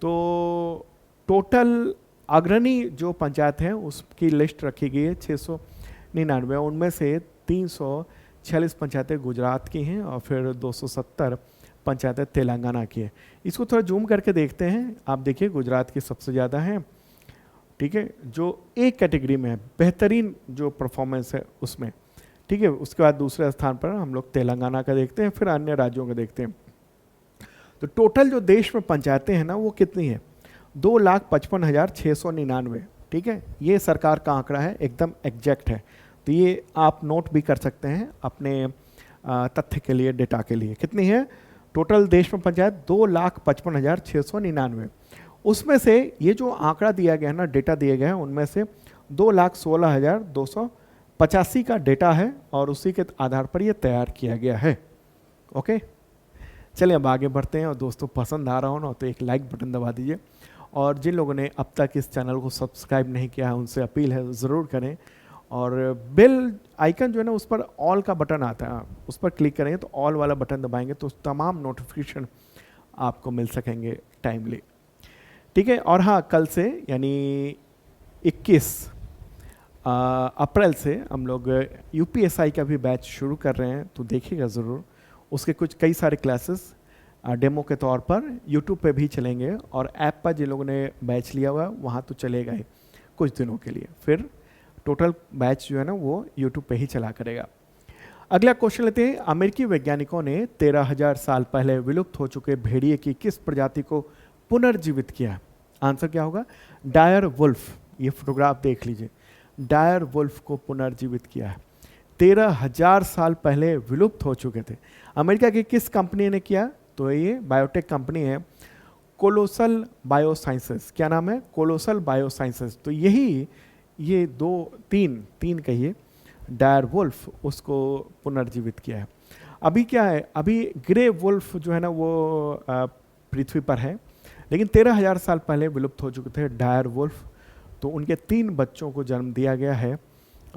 तो टोटल अग्रणी जो पंचायत है उसकी लिस्ट रखी गई है 699, उनमें से 346 पंचायतें गुजरात की हैं और फिर 270 पंचायतें तेलंगाना की है। इसको थोड़ा जूम करके देखते हैं। आप देखिए गुजरात की सबसे ज़्यादा है, ठीक है, जो एक कैटेगरी में है, बेहतरीन जो परफॉर्मेंस है उसमें, ठीक है। उसके बाद दूसरे स्थान पर हम लोग तेलंगाना का देखते हैं, फिर अन्य राज्यों का देखते हैं। तो टोटल जो देश में पंचायतें हैं ना वो कितनी है? 2,55,699, ठीक है। ये सरकार का आंकड़ा है, एकदम एग्जैक्ट है। तो ये आप नोट भी कर सकते हैं अपने तथ्य के लिए, डेटा के लिए। कितनी है टोटल देश में पंचायत? 2,55,699। उसमें से ये जो आंकड़ा दिया गया है ना, डेटा दिया गया है, उनमें से 2,16,285 का डेटा है और उसी के आधार पर ये तैयार किया गया है। ओके, चलिए अब आगे बढ़ते हैं। और दोस्तों पसंद आ रहा हो ना तो एक लाइक बटन दबा दीजिए, और जिन लोगों ने अब तक इस चैनल को सब्सक्राइब नहीं किया है उनसे अपील है ज़रूर करें। और बेल आइकन जो है ना उस पर ऑल का बटन आता है, उस पर क्लिक करेंगे तो ऑल वाला बटन दबाएंगे तो तमाम नोटिफिकेशन आपको मिल सकेंगे टाइमली, ठीक है। और हाँ, कल से यानी 21 अप्रैल से हम लोग UPSI का भी बैच शुरू कर रहे हैं, तो देखिएगा ज़रूर। उसके कुछ कई सारे क्लासेस डेमो के तौर पर YouTube पे भी चलेंगे, और ऐप पर जिन लोगों ने बैच लिया हुआ वहाँ तो चलेगा ही कुछ दिनों के लिए, फिर टोटल बैच जो है ना वो YouTube पे ही चला करेगा। अगला क्वेश्चन लेते हैं। अमेरिकी वैज्ञानिकों ने 13,000 साल पहले विलुप्त हो चुके भेड़िए की किस प्रजाति को पुनर्जीवित किया? आंसर क्या होगा? Dyer wolf. ये फोटोग्राफ देख लीजिए, डायर वुल्फ को पुनर्जीवित किया है। 13,000 साल पहले विलुप्त हो चुके थे। अमेरिका की किस कंपनी ने किया? तो ये बायोटेक कंपनी है, कोलोसल बायोसाइंसेस। क्या नाम है? Colossal biosciences. तो यही ये तीन कहिए डायर वुल्फ उसको पुनर्जीवित किया है। अभी क्या है, अभी ग्रे वुल्फ जो है ना वो पृथ्वी पर है, लेकिन 13,000 साल पहले विलुप्त हो चुके थे डायर वुल्फ। तो उनके 3 बच्चों को जन्म दिया गया है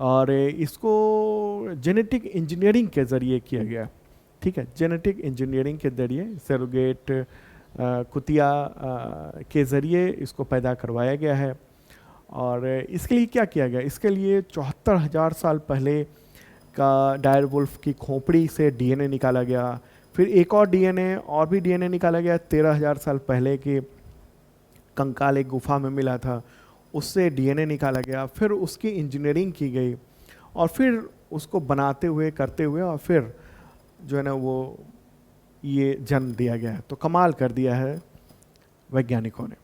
और इसको जेनेटिक इंजीनियरिंग के ज़रिए किया गया, ठीक है। जेनेटिक इंजीनियरिंग के ज़रिए सरोगेट कुतिया के ज़रिए इसको पैदा करवाया गया है। और इसके लिए क्या किया गया? इसके लिए 74,000 साल पहले का डायर वुल्फ की खोपड़ी से DNA निकाला गया, फिर एक और DNA और भी DNA निकाला गया 13,000 साल पहले के कंकाल एक गुफा में मिला था, उससे DNA निकाला गया, फिर उसकी इंजीनियरिंग की गई और फिर उसको बनाते हुए करते हुए और फिर जो है ना वो ये जन्म दिया गया है। तो कमाल कर दिया है वैज्ञानिकों ने।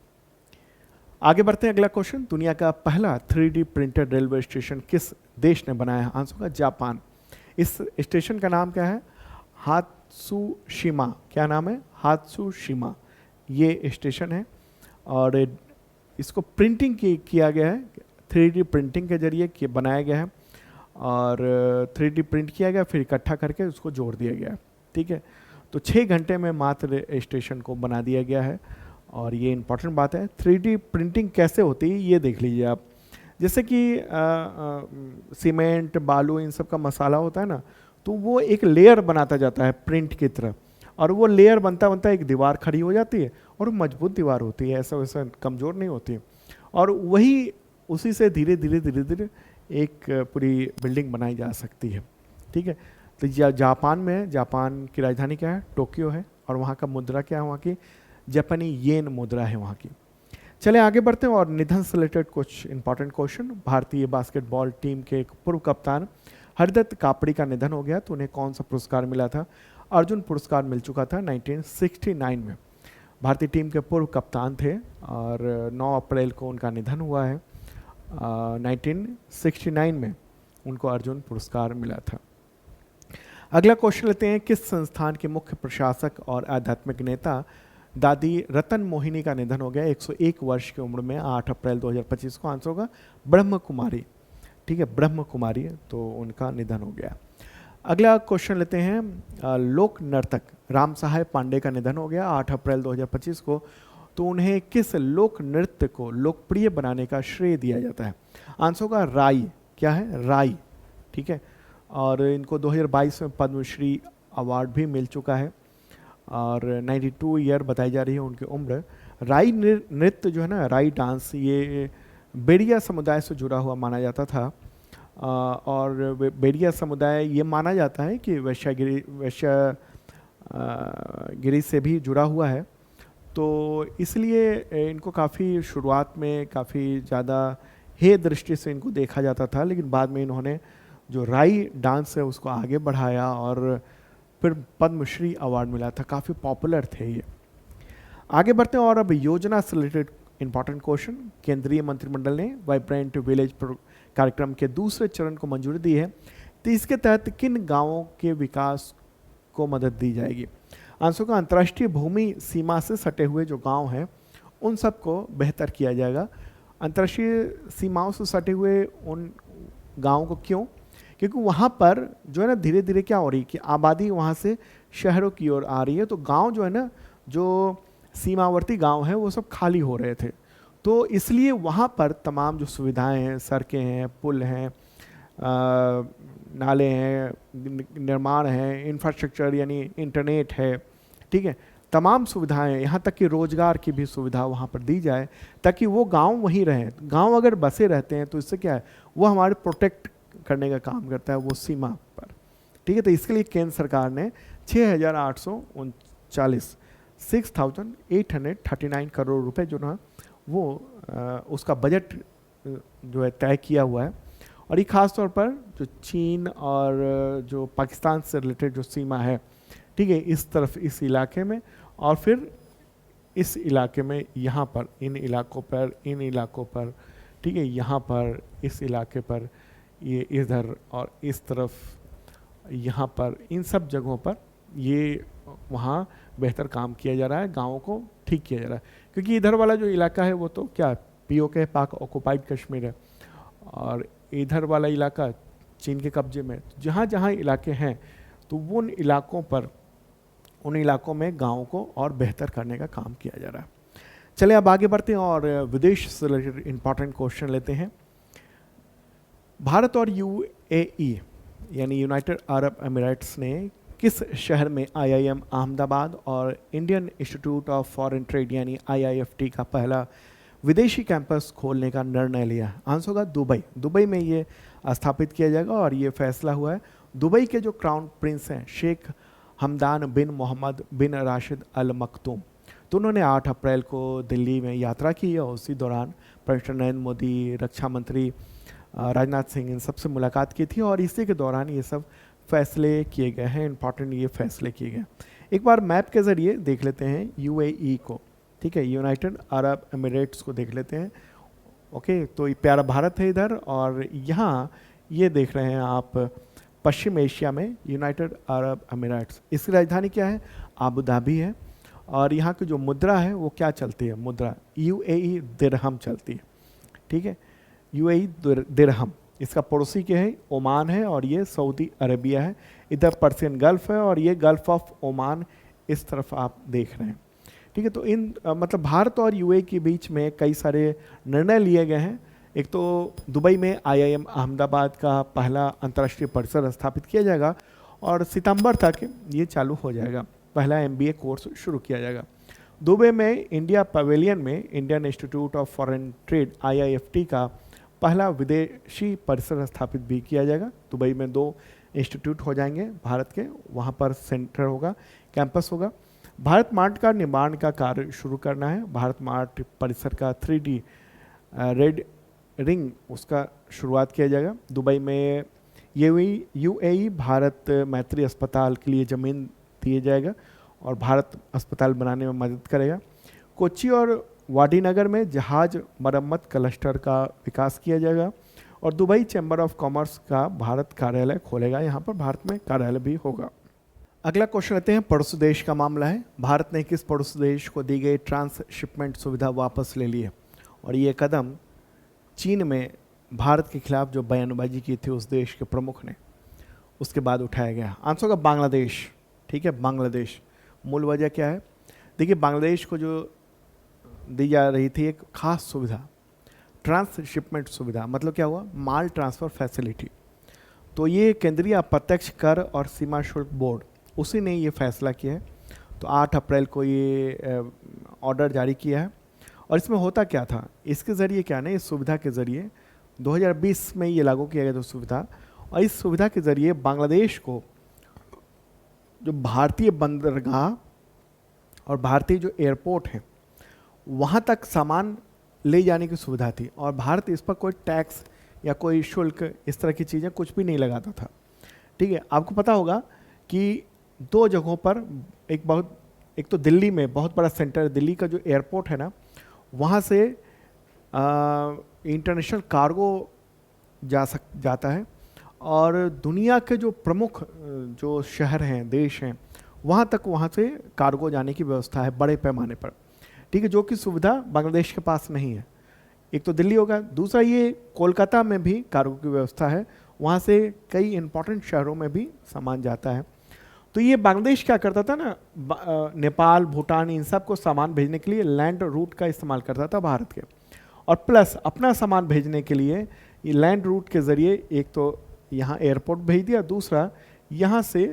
आगे बढ़ते हैं। अगला क्वेश्चन, दुनिया का पहला 3D प्रिंटेड रेलवे स्टेशन किस देश ने बनाया है? आंसर का जापान। इस स्टेशन का नाम क्या है? हात्सुशिमा। क्या नाम है? हात्सुशिमा ये स्टेशन है और इसको प्रिंटिंग किया गया है, 3D प्रिंटिंग के जरिए बनाया गया है और 3D प्रिंट किया गया, फिर इकट्ठा करके उसको जोड़ दिया गया, ठीक है। तो 6 घंटे में मात्र स्टेशन को बना दिया गया है और ये इंपॉर्टेंट बात है। 3D प्रिंटिंग कैसे होती है ये देख लीजिए आप। जैसे कि सीमेंट बालू इन सब का मसाला होता है ना, तो वो एक लेयर बनाता जाता है प्रिंट की तरह, और वो लेयर बनता बनता एक दीवार खड़ी हो जाती है और वो मजबूत दीवार होती है, ऐसा वैसा कमज़ोर नहीं होती है। और वही उसी से धीरे धीरे धीरे धीरे एक पूरी बिल्डिंग बनाई जा सकती है। ठीक है, तो जापान में है, जापान की राजधानी क्या है? टोक्यो है। और वहाँ का मुद्रा क्या है? वहाँ की जापानी येन मुद्रा है वहाँ की। चले आगे बढ़ते हैं और निधन से रिलेटेड कुछ इंपॉर्टेंट क्वेश्चन। भारतीय बास्केटबॉल टीम के एक पूर्व कप्तान हरदत्त कापड़ी का निधन हो गया, तो उन्हें कौन सा पुरस्कार मिला था? अर्जुन पुरस्कार मिल चुका था 1969 में। भारतीय टीम के पूर्व कप्तान थे और 9 अप्रैल को उनका निधन हुआ है। 1969 में उनको अर्जुन पुरस्कार मिला था। अगला क्वेश्चन लेते हैं, किस संस्थान के मुख्य प्रशासक और आध्यात्मिक नेता दादी रतन मोहिनी का निधन हो गया 101 वर्ष की उम्र में 8 अप्रैल 2025 को? आंसर होगा ब्रह्म कुमारी। ठीक है, ब्रह्म कुमारी, तो उनका निधन हो गया। अगला क्वेश्चन लेते हैं, लोक नर्तक राम सहाय पांडे का निधन हो गया 8 अप्रैल 2025 को, तो उन्हें किस लोक नृत्य को लोकप्रिय बनाने का श्रेय दिया जाता है? आंसर होगा राई। क्या है? राई। ठीक है, और इनको 2022 में पद्मश्री अवार्ड भी मिल चुका है और 92 ईयर बताई जा रही है उनकी उम्र। राई नृत्य जो है ना, राई डांस, ये बेड़िया समुदाय से जुड़ा हुआ माना जाता था और बेड़िया समुदाय ये माना जाता है कि वैश्यगिरी से भी जुड़ा हुआ है, तो इसलिए इनको काफ़ी शुरुआत में काफ़ी ज़्यादा हे दृष्टि से इनको देखा जाता था, लेकिन बाद में इन्होंने जो राई डांस है उसको आगे बढ़ाया और फिर पद्मश्री अवार्ड मिला था। काफ़ी पॉपुलर थे ये। आगे बढ़ते हैं और अब योजना से रिलेटेड इंपॉर्टेंट क्वेश्चन। केंद्रीय मंत्रिमंडल ने वाइब्रेंट विलेज कार्यक्रम के दूसरे चरण को मंजूरी दी है, तो इसके तहत किन गांवों के विकास को मदद दी जाएगी? आंसर का अंतर्राष्ट्रीय भूमि सीमा से सटे हुए जो गांव हैं उन सबको बेहतर किया जाएगा। अंतर्राष्ट्रीय सीमाओं से सटे हुए उन गाँवों को क्यों? क्योंकि वहाँ पर जो है ना धीरे धीरे क्या हो रही है कि आबादी वहाँ से शहरों की ओर आ रही है, तो गांव जो है ना, जो सीमावर्ती गांव हैं वो सब खाली हो रहे थे, तो इसलिए वहाँ पर तमाम जो सुविधाएं हैं, सड़कें हैं, पुल हैं, नाले हैं, निर्माण है, इंफ्रास्ट्रक्चर यानी इंटरनेट है, ठीक है, तमाम सुविधाएं, यहाँ तक कि रोजगार की भी सुविधा वहाँ पर दी जाए ताकि वो गांव वहीं रहें। गांव अगर बसे रहते हैं तो इससे क्या है, वो हमारे प्रोटेक्ट करने का काम करता है वो सीमा पर। ठीक है, तो इसके लिए केंद्र सरकार ने 6,839 करोड़ रुपए जो ना वो उसका बजट जो है तय किया हुआ है। और ये खास तौर पर जो चीन और जो पाकिस्तान से रिलेटेड जो सीमा है, ठीक है, इस तरफ इस इलाके में, और फिर इस इलाके में, यहाँ पर इन इलाकों पर, ठीक है, यहाँ पर इस इलाके पर, ये इधर और इस तरफ यहाँ पर, इन सब जगहों पर ये वहाँ बेहतर काम किया जा रहा है, गाँवों को ठीक किया जा रहा है। क्योंकि इधर वाला जो इलाका है वो तो क्या POK पाक ऑक्युपाइड कश्मीर है, और इधर वाला इलाका चीन के कब्जे में। जहाँ जहाँ इलाके हैं तो उन इलाकों में गाँवों को और बेहतर करने का काम किया जा रहा है। चलिए अब आगे बढ़ते हैं और विदेश से रिलेटेड इंपॉर्टेंट क्वेश्चन लेते हैं। भारत और UAE यानी यूनाइटेड अरब अमीराट्स ने किस शहर में IIM अहमदाबाद और Indian institute of foreign trade यानी IIFT का पहला विदेशी कैंपस खोलने का निर्णय लिया? आंसर होगा दुबई। दुबई में ये स्थापित किया जाएगा और ये फैसला हुआ है। दुबई के जो क्राउन प्रिंस हैं शेख हमदान बिन मोहम्मद बिन राशिद अल मखतूम, तो उन्होंने 8 अप्रैल को दिल्ली में यात्रा की और उसी दौरान प्रधानमंत्री नरेंद्र मोदी, रक्षा मंत्री राजनाथ सिंह, इन सबसे मुलाकात की थी और इसी के दौरान ये सब फैसले किए गए हैं, इंपॉर्टेंट ये फैसले किए गए। एक बार मैप के ज़रिए देख लेते हैं UAE को, ठीक है, यूनाइटेड अरब एमिरेट्स को देख लेते हैं। ओके, तो ये प्यारा भारत है इधर, और यहाँ ये देख रहे हैं आप पश्चिम एशिया में यूनाइटेड अरब अमीराट्स। इसकी राजधानी क्या है? आबू धाबी है। और यहाँ की जो मुद्रा है वो क्या चलती है? मुद्रा UAE दिरहम चलती है। ठीक है, UAE दिरहम। इसका पड़ोसी क्या है? ओमान है, और ये सऊदी अरबिया है। इधर पर्शियन गल्फ है और ये गल्फ ऑफ ओमान इस तरफ आप देख रहे हैं। ठीक है, तो इन मतलब भारत और UAE के बीच में कई सारे निर्णय लिए गए हैं। एक तो दुबई में IIM अहमदाबाद का पहला अंतर्राष्ट्रीय परिसर स्थापित किया जाएगा और सितंबर तक ये चालू हो जाएगा। पहला MBA कोर्स शुरू किया जाएगा। दुबई में इंडिया पवेलियन में Indian institute of foreign trade IIFT का पहला विदेशी परिसर स्थापित भी किया जाएगा। दुबई में 2 इंस्टीट्यूट हो जाएंगे भारत के, वहाँ पर सेंटर होगा, कैंपस होगा। भारत मार्ट का निर्माण का कार्य शुरू करना है। भारत मार्ट परिसर का 3D रेड रिंग उसका शुरुआत किया जाएगा। दुबई में UAE भारत मैत्री अस्पताल के लिए ज़मीन दिया जाएगा और भारत अस्पताल बनाने में मदद करेगा। कोच्चि और वाडीनगर में जहाज मरम्मत क्लस्टर का विकास किया जाएगा और दुबई चैम्बर ऑफ कॉमर्स का भारत कार्यालय खोलेगा। यहाँ पर भारत में कार्यालय भी होगा। अगला क्वेश्चन लेते हैं, पड़ोसी देश का मामला है। भारत ने किस पड़ोसी देश को दी गई ट्रांसशिपमेंट सुविधा वापस ले ली है? और ये कदम चीन में भारत के खिलाफ जो बयानबाजी की थी उस देश के प्रमुख ने, उसके बाद उठाया गया। आंसर होगा बांग्लादेश। ठीक है, बांग्लादेश। मूल वजह क्या है? देखिए, बांग्लादेश को जो दी जा रही थी एक खास सुविधा, ट्रांसशिपमेंट सुविधा, मतलब क्या हुआ? माल ट्रांसफ़र फैसिलिटी। तो ये केंद्रीय अप्रत्यक्ष कर और सीमा शुल्क बोर्ड, उसी ने ये फैसला किया है। तो 8 अप्रैल को ये ऑर्डर जारी किया है। और इसमें होता क्या था? इसके ज़रिए क्या ना, इस सुविधा के ज़रिए 2020 में ये लागू किया गया था सुविधा, और इस सुविधा के ज़रिए बांग्लादेश को जो भारतीय बंदरगाह और भारतीय जो एयरपोर्ट हैं वहाँ तक सामान ले जाने की सुविधा थी और भारत इस पर कोई टैक्स या कोई शुल्क इस तरह की चीज़ें कुछ भी नहीं लगाता था। ठीक है, आपको पता होगा कि 2 जगहों पर एक तो दिल्ली में बहुत बड़ा सेंटर, दिल्ली का जो एयरपोर्ट है ना, वहाँ से इंटरनेशनल कार्गो जाता है और दुनिया के जो प्रमुख जो शहर हैं, देश हैं, वहाँ से कार्गो जाने की व्यवस्था है बड़े पैमाने पर। ठीक है, जो कि सुविधा बांग्लादेश के पास नहीं है। एक तो दिल्ली होगा, दूसरा ये कोलकाता में भी कार्गो की व्यवस्था है, वहाँ से कई इंपॉर्टेंट शहरों में भी सामान जाता है। तो ये बांग्लादेश क्या करता था ना, नेपाल, भूटान, इन सब को सामान भेजने के लिए लैंड रूट का इस्तेमाल करता था भारत के, और प्लस अपना सामान भेजने के लिए ये लैंड रूट के ज़रिए एक तो यहाँ एयरपोर्ट भेज दिया, दूसरा यहाँ से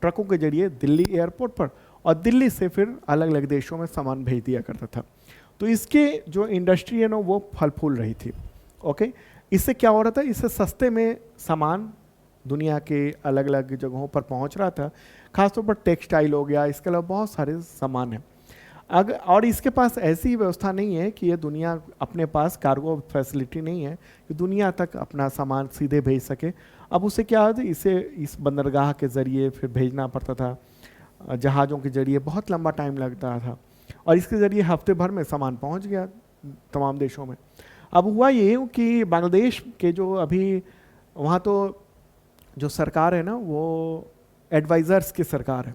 ट्रकों के जरिए दिल्ली एयरपोर्ट पर, और दिल्ली से फिर अलग अलग देशों में सामान भेज दिया करता था। तो इसके जो इंडस्ट्री है ना वो फल फूल रही थी। ओके, इससे क्या हो रहा था? इससे सस्ते में सामान दुनिया के अलग अलग जगहों पर पहुंच रहा था, खासतौर पर टेक्सटाइल हो गया, इसके अलावा बहुत सारे सामान हैं। और इसके पास ऐसी व्यवस्था नहीं है कि ये दुनिया, अपने पास कार्गो फैसिलिटी नहीं है कि दुनिया तक अपना सामान सीधे भेज सके। अब उसे क्या होता है, इसे इस बंदरगाह के ज़रिए फिर भेजना पड़ता था, जहाज़ों के ज़रिए बहुत लंबा टाइम लगता था, और इसके ज़रिए हफ्ते भर में सामान पहुंच गया तमाम देशों में। अब हुआ ये कि बांग्लादेश के जो अभी वहाँ तो जो सरकार है ना वो एडवाइज़र्स की सरकार है,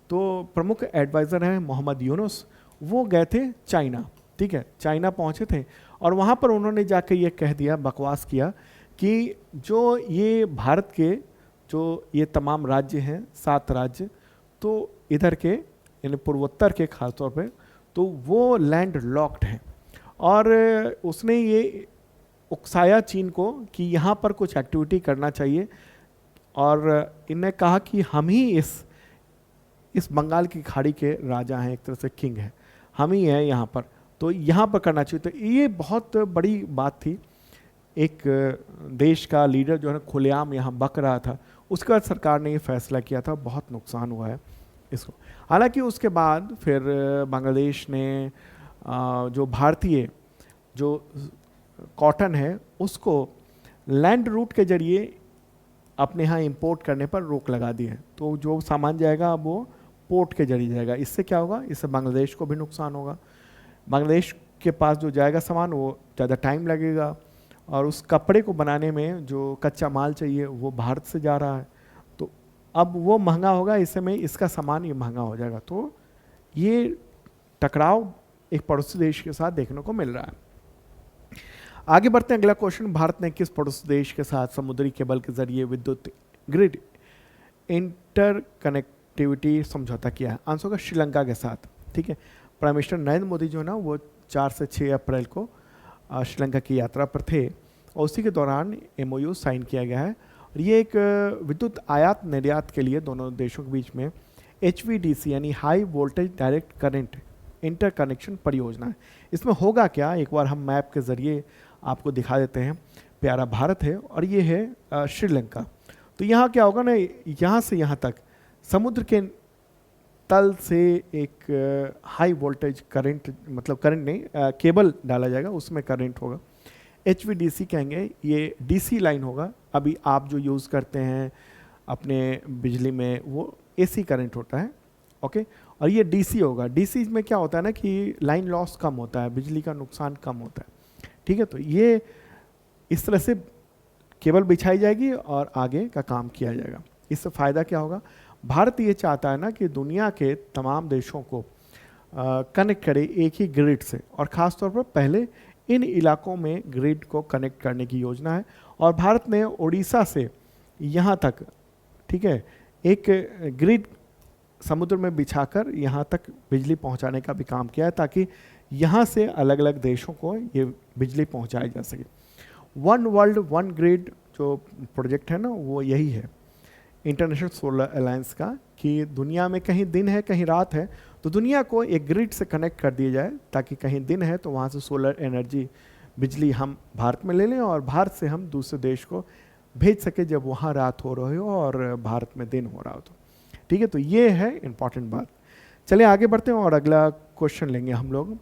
तो प्रमुख एडवाइज़र हैं मोहम्मद यूनुस, वो गए थे चाइना। ठीक है, चाइना पहुँचे थे और वहाँ पर उन्होंने जाकर ये कह दिया, बकवास किया कि जो ये भारत के जो ये तमाम राज्य हैं, 7 राज्य, तो इधर के यानी पूर्वोत्तर के खास तौर पे, तो वो लैंड लॉक्ड हैं, और उसने ये उकसाया चीन को कि यहाँ पर कुछ एक्टिविटी करना चाहिए, और इन्हें कहा कि हम ही इस बंगाल की खाड़ी के राजा हैं, एक तरह से किंग हैं, हम ही हैं यहाँ पर, तो यहाँ पर करना चाहिए। तो ये बहुत बड़ी बात थी। एक देश का लीडर जो है खुलेआम यहाँ बक रहा था, उसके बाद सरकार ने ये फैसला किया था, बहुत नुकसान हुआ है इसको। हालांकि उसके बाद फिर बांग्लादेश ने जो भारतीय जो कॉटन है उसको लैंड रूट के जरिए अपने यहाँ इंपोर्ट करने पर रोक लगा दी है। तो जो सामान जाएगा अब वो पोर्ट के जरिए जाएगा। इससे क्या होगा? इससे बांग्लादेश को भी नुकसान होगा। बांग्लादेश के पास जो जाएगा सामान वो ज़्यादा टाइम लगेगा, और उस कपड़े को बनाने में जो कच्चा माल चाहिए वो भारत से जा रहा है, तो अब वो महंगा होगा, इससे में इसका सामान ये महंगा हो जाएगा। तो ये टकराव एक पड़ोसी देश के साथ देखने को मिल रहा है। आगे बढ़ते हैं, अगला क्वेश्चन, भारत ने किस पड़ोसी देश के साथ समुद्री केबल के जरिए विद्युत ग्रिड इंटरकनेक्टिविटी समझौता किया है? आंसर होगा श्रीलंका के साथ। ठीक है, प्राइम मिनिस्टर नरेंद्र मोदी जो है ना वो 4 से 6 अप्रैल को श्रीलंका की यात्रा पर थे, और उसी के दौरान MOU साइन किया गया है। और ये एक विद्युत आयात निर्यात के लिए दोनों देशों के बीच में HVDC यानी high voltage direct current interconnection परियोजना है। इसमें होगा क्या, एक बार हम मैप के ज़रिए आपको दिखा देते हैं। प्यारा भारत है और ये है श्रीलंका। तो यहाँ क्या होगा ना, यहाँ से यहाँ तक समुद्र के तल से एक हाई वोल्टेज करंट, मतलब करंट नहीं, केबल डाला जाएगा, उसमें करंट होगा। HVDC कहेंगे, ये DC लाइन होगा। अभी आप जो यूज़ करते हैं अपने बिजली में वो AC करंट होता है, ओके। और ये DC होगा। DC में क्या होता है ना कि लाइन लॉस कम होता है, बिजली का नुकसान कम होता है, ठीक है। तो ये इस तरह से केबल बिछाई जाएगी और आगे का काम किया जाएगा। इससे फ़ायदा क्या होगा, भारत ये चाहता है ना कि दुनिया के तमाम देशों को कनेक्ट करे एक ही ग्रिड से, और ख़ास तौर पर पहले इन इलाकों में ग्रिड को कनेक्ट करने की योजना है। और भारत ने उड़ीसा से यहाँ तक, ठीक है, एक ग्रिड समुद्र में बिछाकर यहाँ तक बिजली पहुँचाने का भी काम किया है, ताकि यहाँ से अलग अलग देशों को ये बिजली पहुँचाई जा सके। वन वर्ल्ड वन ग्रिड जो प्रोजेक्ट है ना, वो यही है इंटरनेशनल सोलर अलायंस का, कि दुनिया में कहीं दिन है कहीं रात है, तो दुनिया को एक ग्रिड से कनेक्ट कर दिया जाए, ताकि कहीं दिन है तो वहाँ से सोलर एनर्जी बिजली हम भारत में ले लें और भारत से हम दूसरे देश को भेज सके जब वहाँ रात हो रही हो और भारत में दिन हो रहा हो। तो ठीक है, तो ये है इंपॉर्टेंट बात। चलिए आगे बढ़ते हैं और अगला क्वेश्चन लेंगे हम लोग।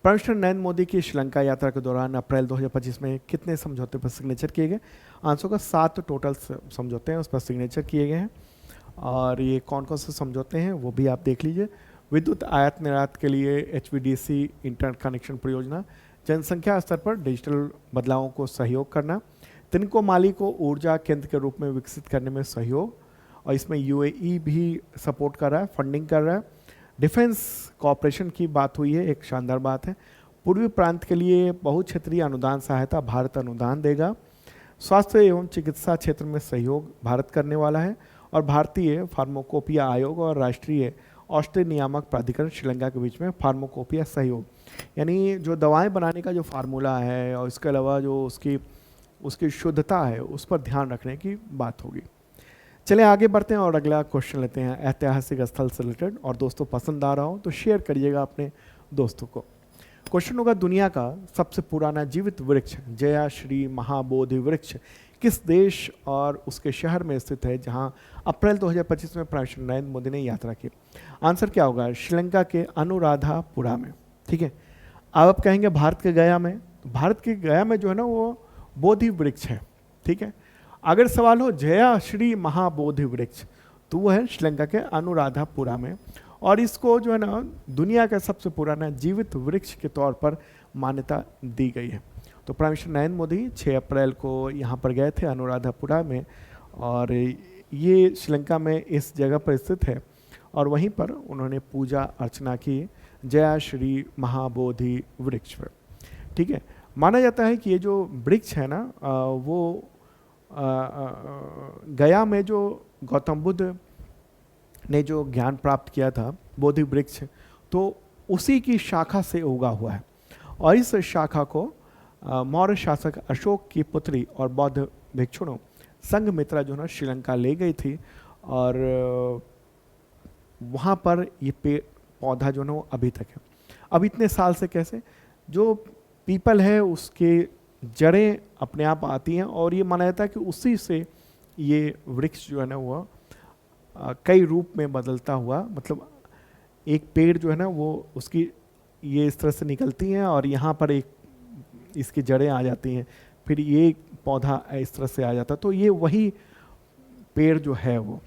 प्राइम मिनिस्टर नरेंद्र मोदी की श्रीलंका यात्रा के दौरान अप्रैल 2025 में कितने समझौते पर सिग्नेचर किए गए? आंसर का 7 टोटल समझौते हैं, उस पर सिग्नेचर किए गए हैं। और ये कौन कौन से समझौते हैं वो भी आप देख लीजिए। विद्युत आयात निर्यात के लिए HVDC इंटरकनेक्शन परियोजना, जनसंख्या स्तर पर डिजिटल बदलावों को सहयोग करना, तिनकोमाली को ऊर्जा केंद्र के रूप में विकसित करने में सहयोग, और इसमें UAE भी सपोर्ट कर रहा है, फंडिंग कर रहा है। डिफेंस कॉपरेशन की बात हुई है, एक शानदार बात है। पूर्वी प्रांत के लिए बहुक्षेत्रीय अनुदान सहायता भारत अनुदान देगा। स्वास्थ्य एवं चिकित्सा क्षेत्र में सहयोग भारत करने वाला है। और भारतीय फार्माकोपिया आयोग और राष्ट्रीय औषधि नियामक प्राधिकरण श्रीलंका के बीच में फार्माकोपिया सहयोग, यानी जो दवाएं बनाने का जो फार्मूला है और इसके अलावा जो उसकी शुद्धता है उस पर ध्यान रखने की बात होगी। चलिए आगे बढ़ते हैं और अगला क्वेश्चन लेते हैं ऐतिहासिक स्थल से रिलेटेड। और दोस्तों पसंद आ रहा हो तो शेयर करिएगा अपने दोस्तों को। क्वेश्चन होगा, दुनिया का सबसे पुराना जीवित वृक्ष जया श्री महाबोधि वृक्ष किस देश और उसके शहर में स्थित है, जहां अप्रैल 2025 में प्राइम मिनिस्टर नरेंद्र मोदी ने यात्रा की? आंसर क्या होगा, श्रीलंका के अनुराधापुरा में, ठीक है। आप कहेंगे भारत के गया में, तो भारत के गया में जो है ना वो बोधि वृक्ष है, ठीक है। अगर सवाल हो जया श्री महाबोधि वृक्ष, तो वो है श्रीलंका के अनुराधापुरा में। और इसको जो है ना दुनिया का सबसे पुराना जीवित वृक्ष के तौर पर मान्यता दी गई है। तो प्राइम मिनिस्टर नरेंद्र मोदी 6 अप्रैल को यहाँ पर गए थे अनुराधापुरा में, और ये श्रीलंका में इस जगह पर स्थित है। और वहीं पर उन्होंने पूजा अर्चना की जया श्री महाबोधि वृक्ष पर, ठीक है। माना जाता है कि ये जो वृक्ष है ना वो गया में जो गौतम बुद्ध ने जो ज्ञान प्राप्त किया था, बोधि वृक्ष, तो उसी की शाखा से उगा हुआ है। और इस शाखा को मौर्य शासक अशोक की पुत्री और बौद्ध भिक्षुणों संघमित्रा जो है श्रीलंका ले गई थी, और वहाँ पर ये पौधा जो है वो अभी तक है। अब इतने साल से कैसे, जो पीपल है उसके जड़ें अपने आप आती हैं, और ये माना जाता है कि उसी से ये वृक्ष जो है ना वो कई रूप में बदलता हुआ, मतलब एक पेड़ जो है ना वो उसकी ये इस तरह से निकलती हैं और यहाँ पर एक इसकी जड़ें आ जाती हैं, फिर ये पौधा इस तरह से आ जाता है, तो ये वही पेड़ जो है वो,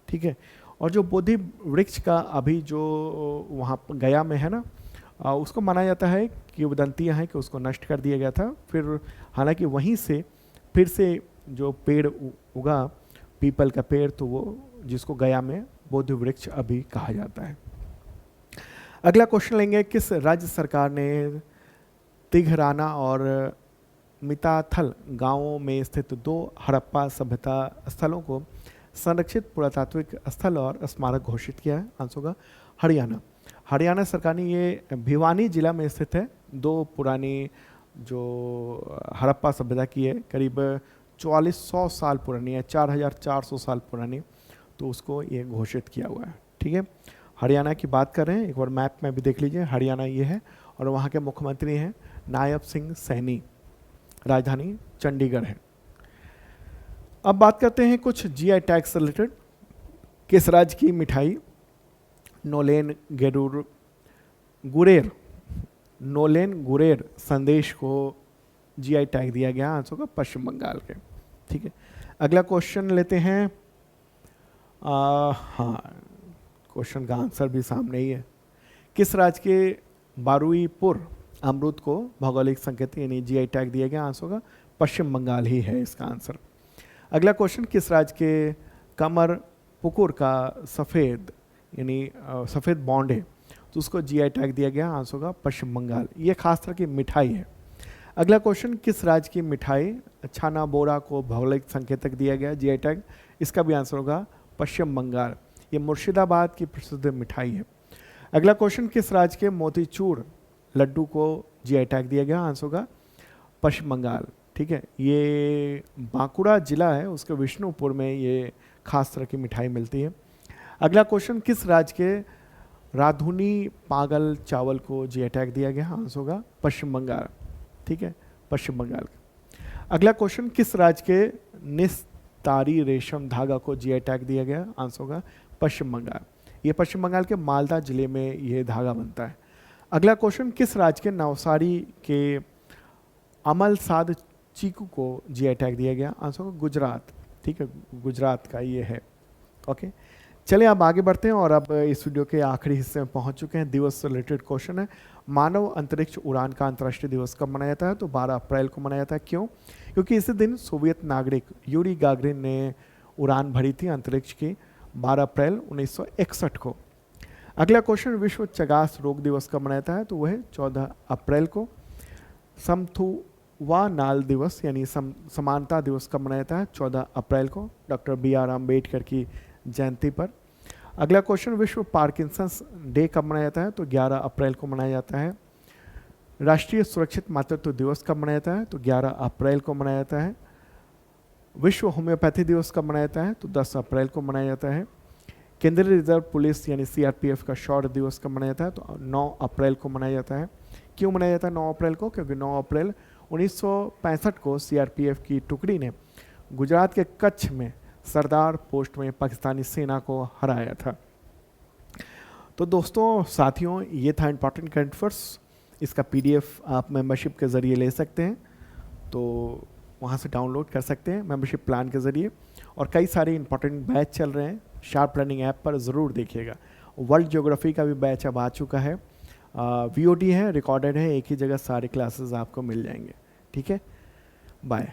ठीक है। और जो बोधि वृक्ष का अभी जो वहाँ गया में है ना, उसको माना जाता है कि वदंतियाँ हैं कि उसको नष्ट कर दिया गया था, फिर हालांकि वहीं से फिर से जो पेड़ उगा पीपल का पेड़, तो वो जिसको गया में बोधि वृक्ष अभी कहा जाता है। अगला क्वेश्चन लेंगे, किस राज्य सरकार ने तिघराना और मिताथल गांवों में स्थित 2 हड़प्पा सभ्यता स्थलों को संरक्षित पुरातात्विक स्थल और स्मारक घोषित किया है? आंसर होगा हरियाणा। हरियाणा सरकार ने ये भिवानी जिला में स्थित है 2 पुरानी जो हड़प्पा सभ्यता की है, करीब 4400 साल पुरानी है, 4400 साल पुरानी। तो उसको ये घोषित किया हुआ है। ठीक है, हरियाणा की बात कर रहे हैं, एक बार मैप में भी देख लीजिए, हरियाणा ये है और वहाँ के मुख्यमंत्री हैं नायब सिंह सैनी, राजधानी चंडीगढ़ है। अब बात करते हैं कुछ जीआई टैग से रिलेटेड। किस राज्य की मिठाई नोलेन गुरेर संदेश को जीआई टैग दिया गया? आंसर होगा पश्चिम बंगाल के। ठीक है, अगला क्वेश्चन लेते हैं। हाँ, क्वेश्चन का आंसर भी सामने ही है। किस राज्य के बारुईपुर अमरूद को भौगोलिक संकेत यानी जीआई टैग दिया गया? आंसर होगा पश्चिम बंगाल ही है इसका आंसर। अगला क्वेश्चन, किस राज्य के कमर पुकुर का सफ़ेद यानी सफ़ेद बॉन्ड है तो उसको जीआई टैग दिया गया? आंसर होगा पश्चिम बंगाल। ये खास तरह की मिठाई है। अगला क्वेश्चन, किस राज्य की मिठाई छाना बोरा को भौगोलिक संकेतक दिया गया जीआई टैग? इसका भी आंसर होगा पश्चिम बंगाल। ये मुर्शिदाबाद की प्रसिद्ध मिठाई है। अगला क्वेश्चन, किस राज्य के मोतीचूर लड्डू को जीआई टैग दिया गया? आंसर होगा पश्चिम बंगाल। ठीक है, ये बांकुड़ा जिला है, उसके विष्णुपुर में ये खास तरह की मिठाई मिलती है। अगला क्वेश्चन, किस राज्य के राधुनी पागल चावल को जीआई टैग दिया गया? आंसर होगा पश्चिम बंगाल। ठीक है, पश्चिम बंगाल। अगला क्वेश्चन, किस राज्य के निस्तारी रेशम धागा को जीआई टैग दिया गया? आंसर होगा पश्चिम बंगाल। ये पश्चिम बंगाल के मालदा जिले में ये धागा बनता है। अगला क्वेश्चन, किस राज्य के नवसारी के अमल साध चीकू को जीआई टैग दिया गया? आंसर होगा गुजरात। ठीक है, गुजरात का ये है। ओके, चलिए अब आगे बढ़ते हैं और अब इस वीडियो के आखिरी हिस्से में पहुंच चुके हैं। दिवस से रिलेटेड क्वेश्चन है। मानव अंतरिक्ष उड़ान का अंतर्राष्ट्रीय दिवस कब मनाया जाता है? तो 12 अप्रैल को मनाया जाता है। क्यों? क्योंकि इसी दिन सोवियत नागरिक यूरी गागरिन ने उड़ान भरी थी अंतरिक्ष की, 12 अप्रैल 1961 को। अगला क्वेश्चन, विश्व चगास रोग दिवस कब मनाया जाता है? तो वह है 14 अप्रैल को। समथुवा नाल दिवस यानी समानता दिवस कब मनाया जाता है? 14 अप्रैल को, डॉक्टर BR अम्बेडकर की जयंती पर। अगला क्वेश्चन, विश्व पार्किंसंस डे कब मनाया जाता है? तो 11 अप्रैल को मनाया जाता है। राष्ट्रीय सुरक्षित मातृत्व दिवस कब मनाया जाता है? तो 11 अप्रैल को मनाया जाता है। विश्व होम्योपैथी दिवस कब मनाया जाता है? तो 10 अप्रैल को मनाया जाता है। केंद्रीय रिजर्व पुलिस यानी CRPF का शौर्य दिवस कब मनाया जाता है? तो 9 अप्रैल को मनाया जाता है। क्यों मनाया जाता है 9 अप्रैल को? क्योंकि 9 अप्रैल 1965 को CRPF की टुकड़ी ने गुजरात के कच्छ में सरदार पोस्ट में पाकिस्तानी सेना को हराया था। तो दोस्तों साथियों, ये था इंपॉर्टेंट करंट अफेयर्स। इसका PDF आप मेंबरशिप के ज़रिए ले सकते हैं, तो वहाँ से डाउनलोड कर सकते हैं मेंबरशिप प्लान के ज़रिए। और कई सारे इंपॉर्टेंट बैच चल रहे हैं, शार्प लर्निंग ऐप पर ज़रूर देखिएगा। वर्ल्ड ज्योग्राफी का भी बैच अब आ चुका है, VOD है, रिकॉर्डेड है, एक ही जगह सारे क्लासेस आपको मिल जाएंगे। ठीक है, बाय।